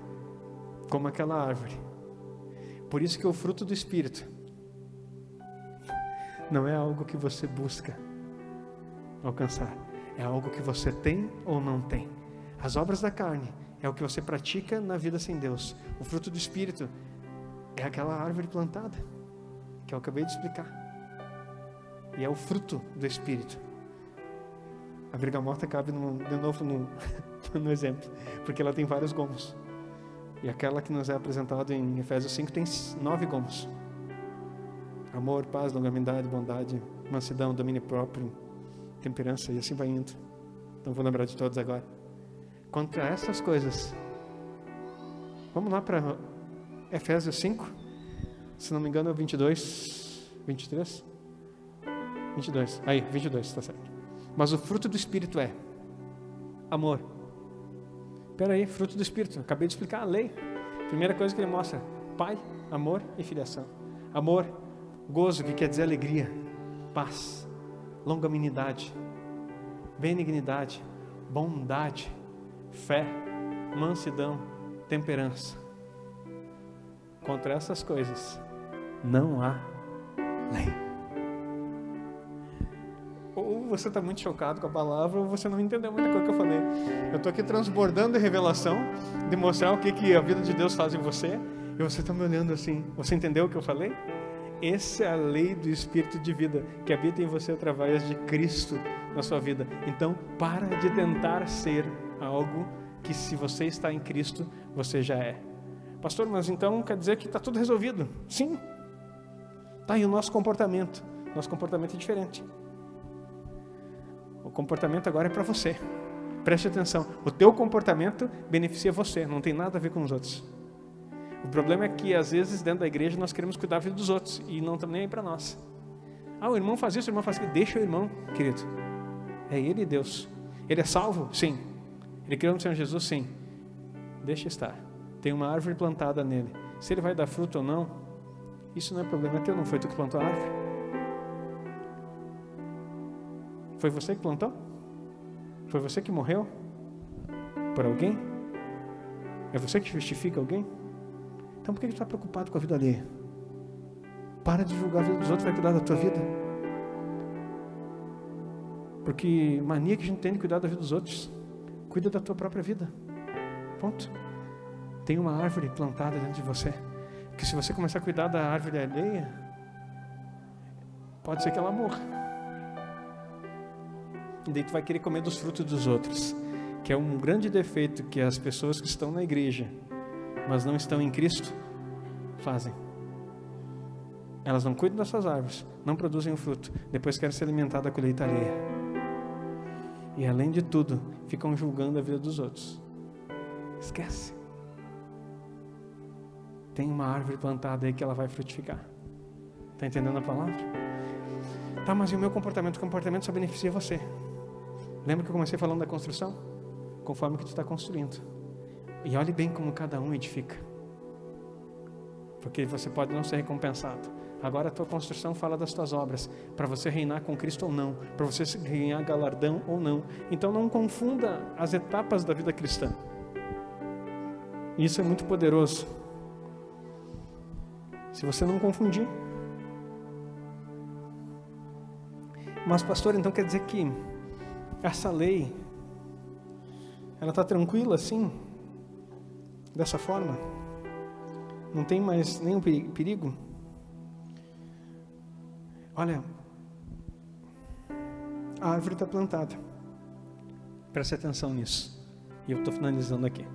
S1: como aquela árvore. Por isso que o fruto do Espírito não é algo que você busca alcançar, é algo que você tem ou não tem. As obras da carne é o que você pratica na vida sem Deus. O fruto do Espírito é aquela árvore plantada que eu acabei de explicar, e é o fruto do Espírito. A bergamota cabe de novo no exemplo, porque ela tem vários gomos, e aquela que nos é apresentada em Efésios 5 tem 9 gomos: amor, paz, longanimidade, bondade, mansidão, domínio próprio, temperança, e assim vai indo. Não vou lembrar de todos agora. Contra essas coisas, vamos lá para Efésios 5, se não me engano é 22, 23? 22, aí, 22, está certo. Mas o fruto do Espírito é amor. Espera aí, fruto do Espírito, acabei de explicar a lei. Primeira coisa que ele mostra: Pai, amor e filiação. Amor, gozo, que quer dizer alegria, paz, longanimidade, benignidade, bondade, fé, mansidão, temperança. Contra essas coisas não há lei. Ou você está muito chocado com a palavra, ou você não entendeu muita coisa que eu falei. Eu estou aqui transbordando de revelação, de mostrar o que a vida de Deus faz em você, e você está me olhando assim. Você entendeu o que eu falei? Essa é a lei do Espírito de vida que habita em você através de Cristo na sua vida. Então, para de tentar ser algo que, se você está em Cristo, você já é. Pastor, mas então quer dizer que está tudo resolvido? Sim. Tá, e o nosso comportamento? Nosso comportamento é diferente. O comportamento agora é para você. Preste atenção. O teu comportamento beneficia você, não tem nada a ver com os outros. O problema é que, às vezes, dentro da igreja, nós queremos cuidar da vida dos outros e não estamos nem aí para nós. Ah, o irmão faz isso, o irmão faz aquilo. Deixa o irmão, querido. É ele e Deus. Ele é salvo? Sim. Ele criou no Senhor Jesus? Sim. Deixa estar. Tem uma árvore plantada nele. Se ele vai dar fruto ou não, isso não é problema teu, não foi tu que plantou a árvore. Foi você que plantou? Foi você que morreu por alguém? É você que justifica alguém? Então por que você está preocupado com a vida alheia? Para de julgar a vida dos outros, vai cuidar da tua vida. Porque mania que a gente tem de cuidar da vida dos outros. Cuida da tua própria vida. Ponto. Tem uma árvore plantada dentro de você, que se você começar a cuidar da árvore alheia, pode ser que ela morra. E daí tu vai querer comer dos frutos dos outros, que é um grande defeito que as pessoas que estão na igreja, mas não estão em Cristo, fazem. Elas não cuidam das suas árvores, não produzem o fruto, depois querem se alimentar da colheita alheia. E além de tudo, ficam julgando a vida dos outros. Esquece. Tem uma árvore plantada aí que ela vai frutificar. Está entendendo a palavra? Tá, mas e o meu comportamento? O comportamento só beneficia você. Lembra que eu comecei falando da construção? Conforme que tu está construindo. E olhe bem como cada um edifica. Porque você pode não ser recompensado. Agora a tua construção fala das tuas obras. Para você reinar com Cristo ou não. Para você ganhar galardão ou não. Então não confunda as etapas da vida cristã. Isso é muito poderoso. Se você não confundir. Mas pastor, então quer dizer que essa lei, ela está tranquila assim? Dessa forma? Não tem mais nenhum perigo? Olha, a árvore está plantada. Preste atenção nisso. E eu estou finalizando aqui.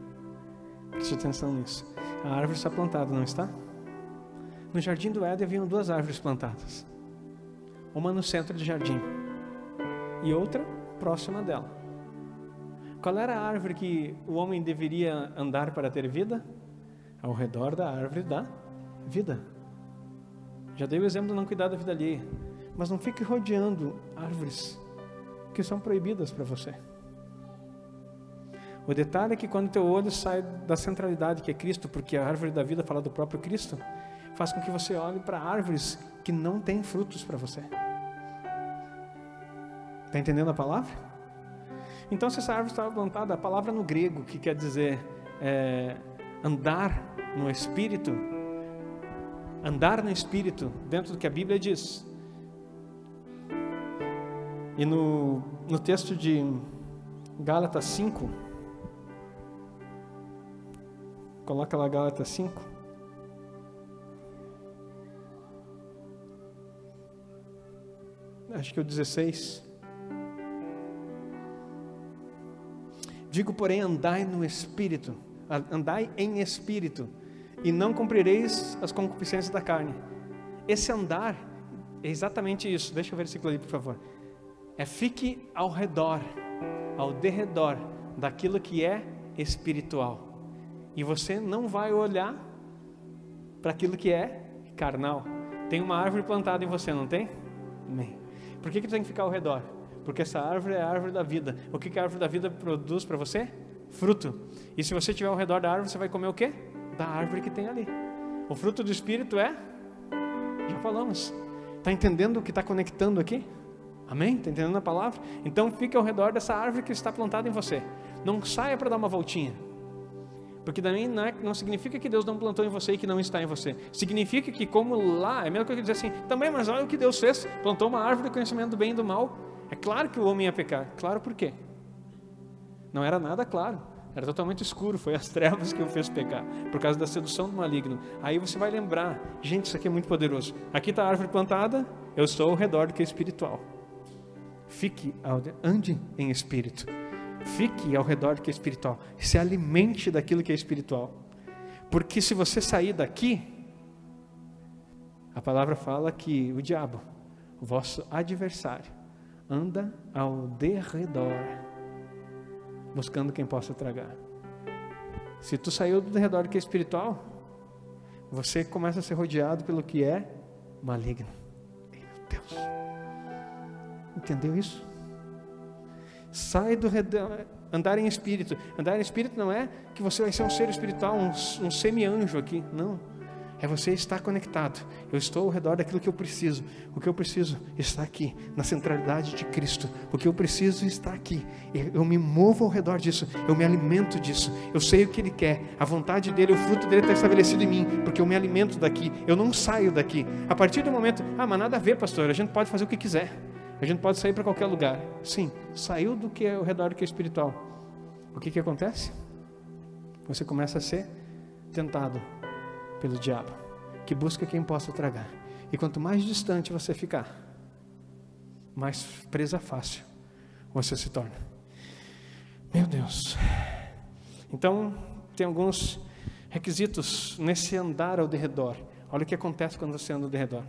S1: Preste atenção nisso. A árvore está plantada, não está? No jardim do Éden haviam 2 árvores plantadas. Uma no centro do jardim e outra próxima dela. Qual era a árvore que o homem deveria andar para ter vida? Ao redor da árvore da vida. Já dei o exemplo de não cuidar da vida alheia. Mas não fique rodeando árvores que são proibidas para você. O detalhe é que quando teu olho sai da centralidade que é Cristo, porque a árvore da vida fala do próprio Cristo, faz com que você olhe para árvores que não têm frutos para você. Está entendendo a palavra? Então, se essa árvore estava plantada, a palavra no grego, que quer dizer andar no Espírito, dentro do que a Bíblia diz. E no texto de Gálatas 5, coloca lá Gálatas 5. Acho que é o 16. Digo, porém, andai no Espírito, andai em Espírito, e não cumprireis as concupiscências da carne. Esse andar é exatamente isso. Deixa o versículo ali, por favor. Fique ao redor, ao derredor daquilo que é espiritual. E você não vai olhar para aquilo que é carnal. Tem uma árvore plantada em você, não tem? Amém. Por que tu tem que ficar ao redor? Porque essa árvore é a árvore da vida. O que a árvore da vida produz para você? Fruto. E se você estiver ao redor da árvore, você vai comer o quê? Da árvore que tem ali. O fruto do Espírito é? Já falamos. Está entendendo o que está conectando aqui? Amém? Está entendendo a palavra? Então fique ao redor dessa árvore que está plantada em você. Não saia para dar uma voltinha. Porque também não significa que Deus não plantou em você e que não está em você. Significa que como lá, é a mesma coisa que dizer assim, também, mas olha o que Deus fez. Plantou uma árvore do conhecimento do bem e do mal. É claro que o homem ia pecar. Claro por quê? Não era nada claro. Era totalmente escuro, foi as trevas que o fez pecar, por causa da sedução do maligno. Aí você vai lembrar, gente, isso aqui é muito poderoso. Aqui está a árvore plantada, eu estou ao redor do que é espiritual. Ande em espírito. Fique ao redor do que é espiritual. Se alimente daquilo que é espiritual. Porque se você sair daqui, a palavra fala que o diabo, o vosso adversário, anda ao derredor, buscando quem possa tragar. Se tu saiu do redor do que é espiritual, você começa a ser rodeado pelo que é maligno. Meu Deus, entendeu isso? Sai do redor. Andar em espírito. Andar em espírito não é que você vai ser um ser espiritual, um semi-anjo aqui. Não. É você estar conectado. Eu estou ao redor daquilo que eu preciso. O que eu preciso está aqui, na centralidade de Cristo. O que eu preciso está aqui. Eu me movo ao redor disso. Eu me alimento disso. Eu sei o que Ele quer. A vontade dEle, o fruto dEle está estabelecido em mim. Porque eu me alimento daqui. Eu não saio daqui. A partir do momento, mas nada a ver, pastor. A gente pode fazer o que quiser. A gente pode sair para qualquer lugar. Sim, saiu do que é ao redor do que é espiritual. O que acontece? Você começa a ser tentado pelo diabo, que busca quem possa tragar. E quanto mais distante você ficar, mais presa fácil você se torna. Meu Deus. Então, tem alguns requisitos nesse andar ao derredor. Olha o que acontece quando você anda ao derredor.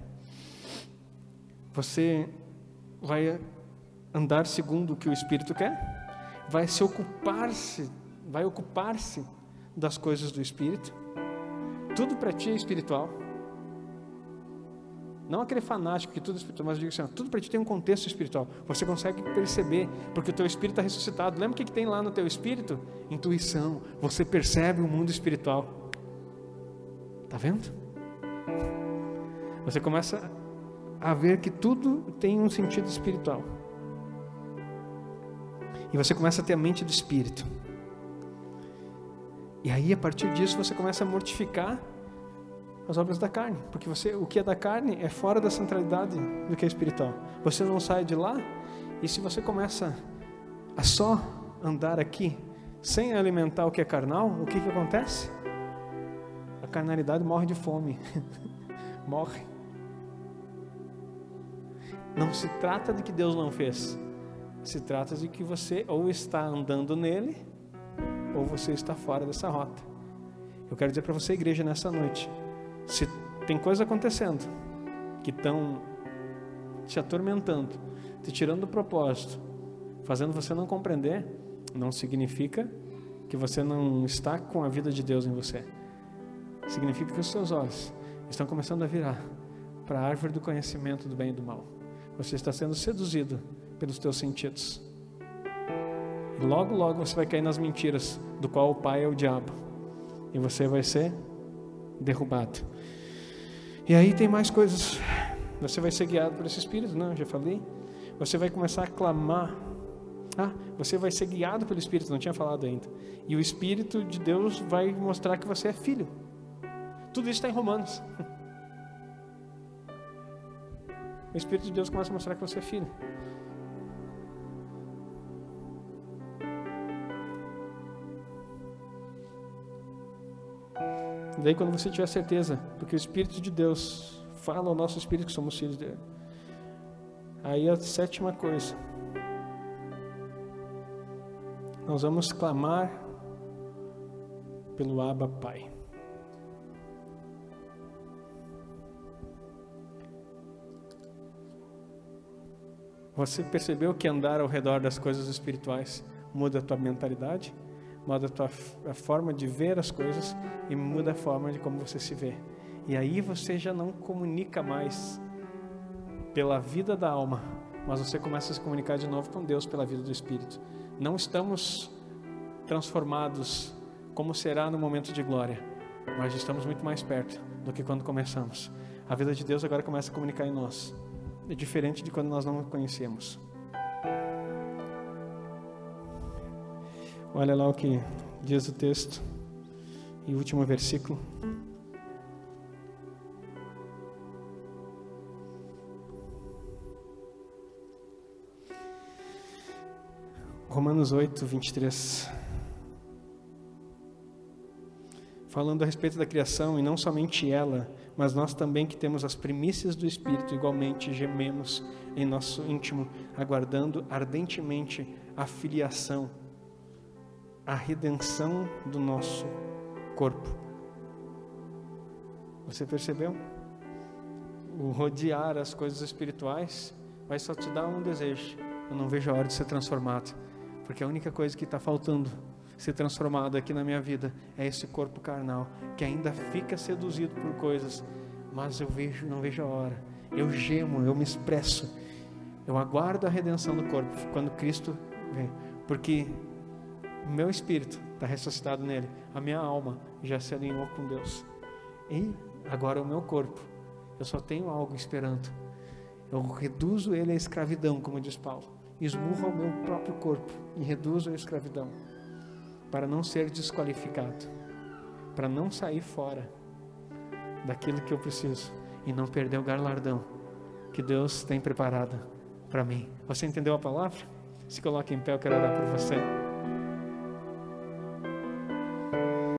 S1: Você vai andar segundo o que o Espírito quer, vai ocupar-se das coisas do Espírito. Tudo para ti é espiritual. Não aquele fanático que tudo é espiritual, mas eu digo assim, tudo para ti tem um contexto espiritual. Você consegue perceber, porque o teu espírito está ressuscitado. Lembra o que tem lá no teu espírito? Intuição. Você percebe o mundo espiritual. Está vendo? Você começa a ver que tudo tem um sentido espiritual. E você começa a ter a mente do Espírito. E aí, a partir disso, você começa a mortificar as obras da carne. Porque o que é da carne é fora da centralidade do que é espiritual. Você não sai de lá. E se você começa a só andar aqui, sem alimentar o que é carnal, o que acontece? A carnalidade morre de fome. Morre. Não se trata de que Deus não fez. Se trata de que você ou está andando nele, ou você está fora dessa rota. Eu quero dizer para você, igreja, nessa noite, se tem coisa acontecendo que estão te atormentando, te tirando do propósito, fazendo você não compreender, não significa que você não está com a vida de Deus em você. Significa que os seus olhos estão começando a virar para a árvore do conhecimento do bem e do mal. Você está sendo seduzido pelos teus sentidos. E logo, logo você vai cair nas mentiras do qual o pai é o diabo. E você vai ser derrubado. E aí tem mais coisas. Você vai ser guiado por esse Espírito, não, já falei. Você vai começar a clamar. Você vai ser guiado pelo Espírito, não tinha falado ainda. E o Espírito de Deus vai mostrar que você é filho. Tudo isso está em Romanos. O Espírito de Deus começa a mostrar que você é filho. Daí quando você tiver certeza, porque o Espírito de Deus fala ao nosso Espírito que somos filhos dele. Aí a sétima coisa. Nós vamos clamar pelo Abba Pai. Você percebeu que andar ao redor das coisas espirituais muda a tua mentalidade, muda a forma de ver as coisas e muda a forma de como você se vê. E aí você já não comunica mais pela vida da alma, mas você começa a se comunicar de novo com Deus pela vida do Espírito. Não estamos transformados como será no momento de glória, mas estamos muito mais perto do que quando começamos. A vida de Deus agora começa a comunicar em nós. É diferente de quando nós não o conhecemos. Olha lá o que diz o texto, e o último versículo. Romanos 8, 23. falando a respeito da criação, e não somente ela, mas nós também que temos as primícias do Espírito, igualmente gememos em nosso íntimo, aguardando ardentemente a filiação, a redenção do nosso corpo. Você percebeu? O rodear as coisas espirituais vai só te dar um desejo. Eu não vejo a hora de ser transformado, porque a única coisa que está faltando ser transformado aqui na minha vida é esse corpo carnal, que ainda fica seduzido por coisas, mas não vejo a hora. Eu gemo, eu me expresso, eu aguardo a redenção do corpo quando Cristo vem, porque o meu espírito está ressuscitado nele, a minha alma já se alinhou com Deus, e agora o meu corpo, eu só tenho algo esperando. Eu reduzo ele à escravidão, como diz Paulo, esmurro o meu próprio corpo e reduzo a escravidão, para não ser desqualificado, para não sair fora daquilo que eu preciso e não perder o galardão que Deus tem preparado para mim. Você entendeu a palavra? Se coloque em pé, eu quero orar por você.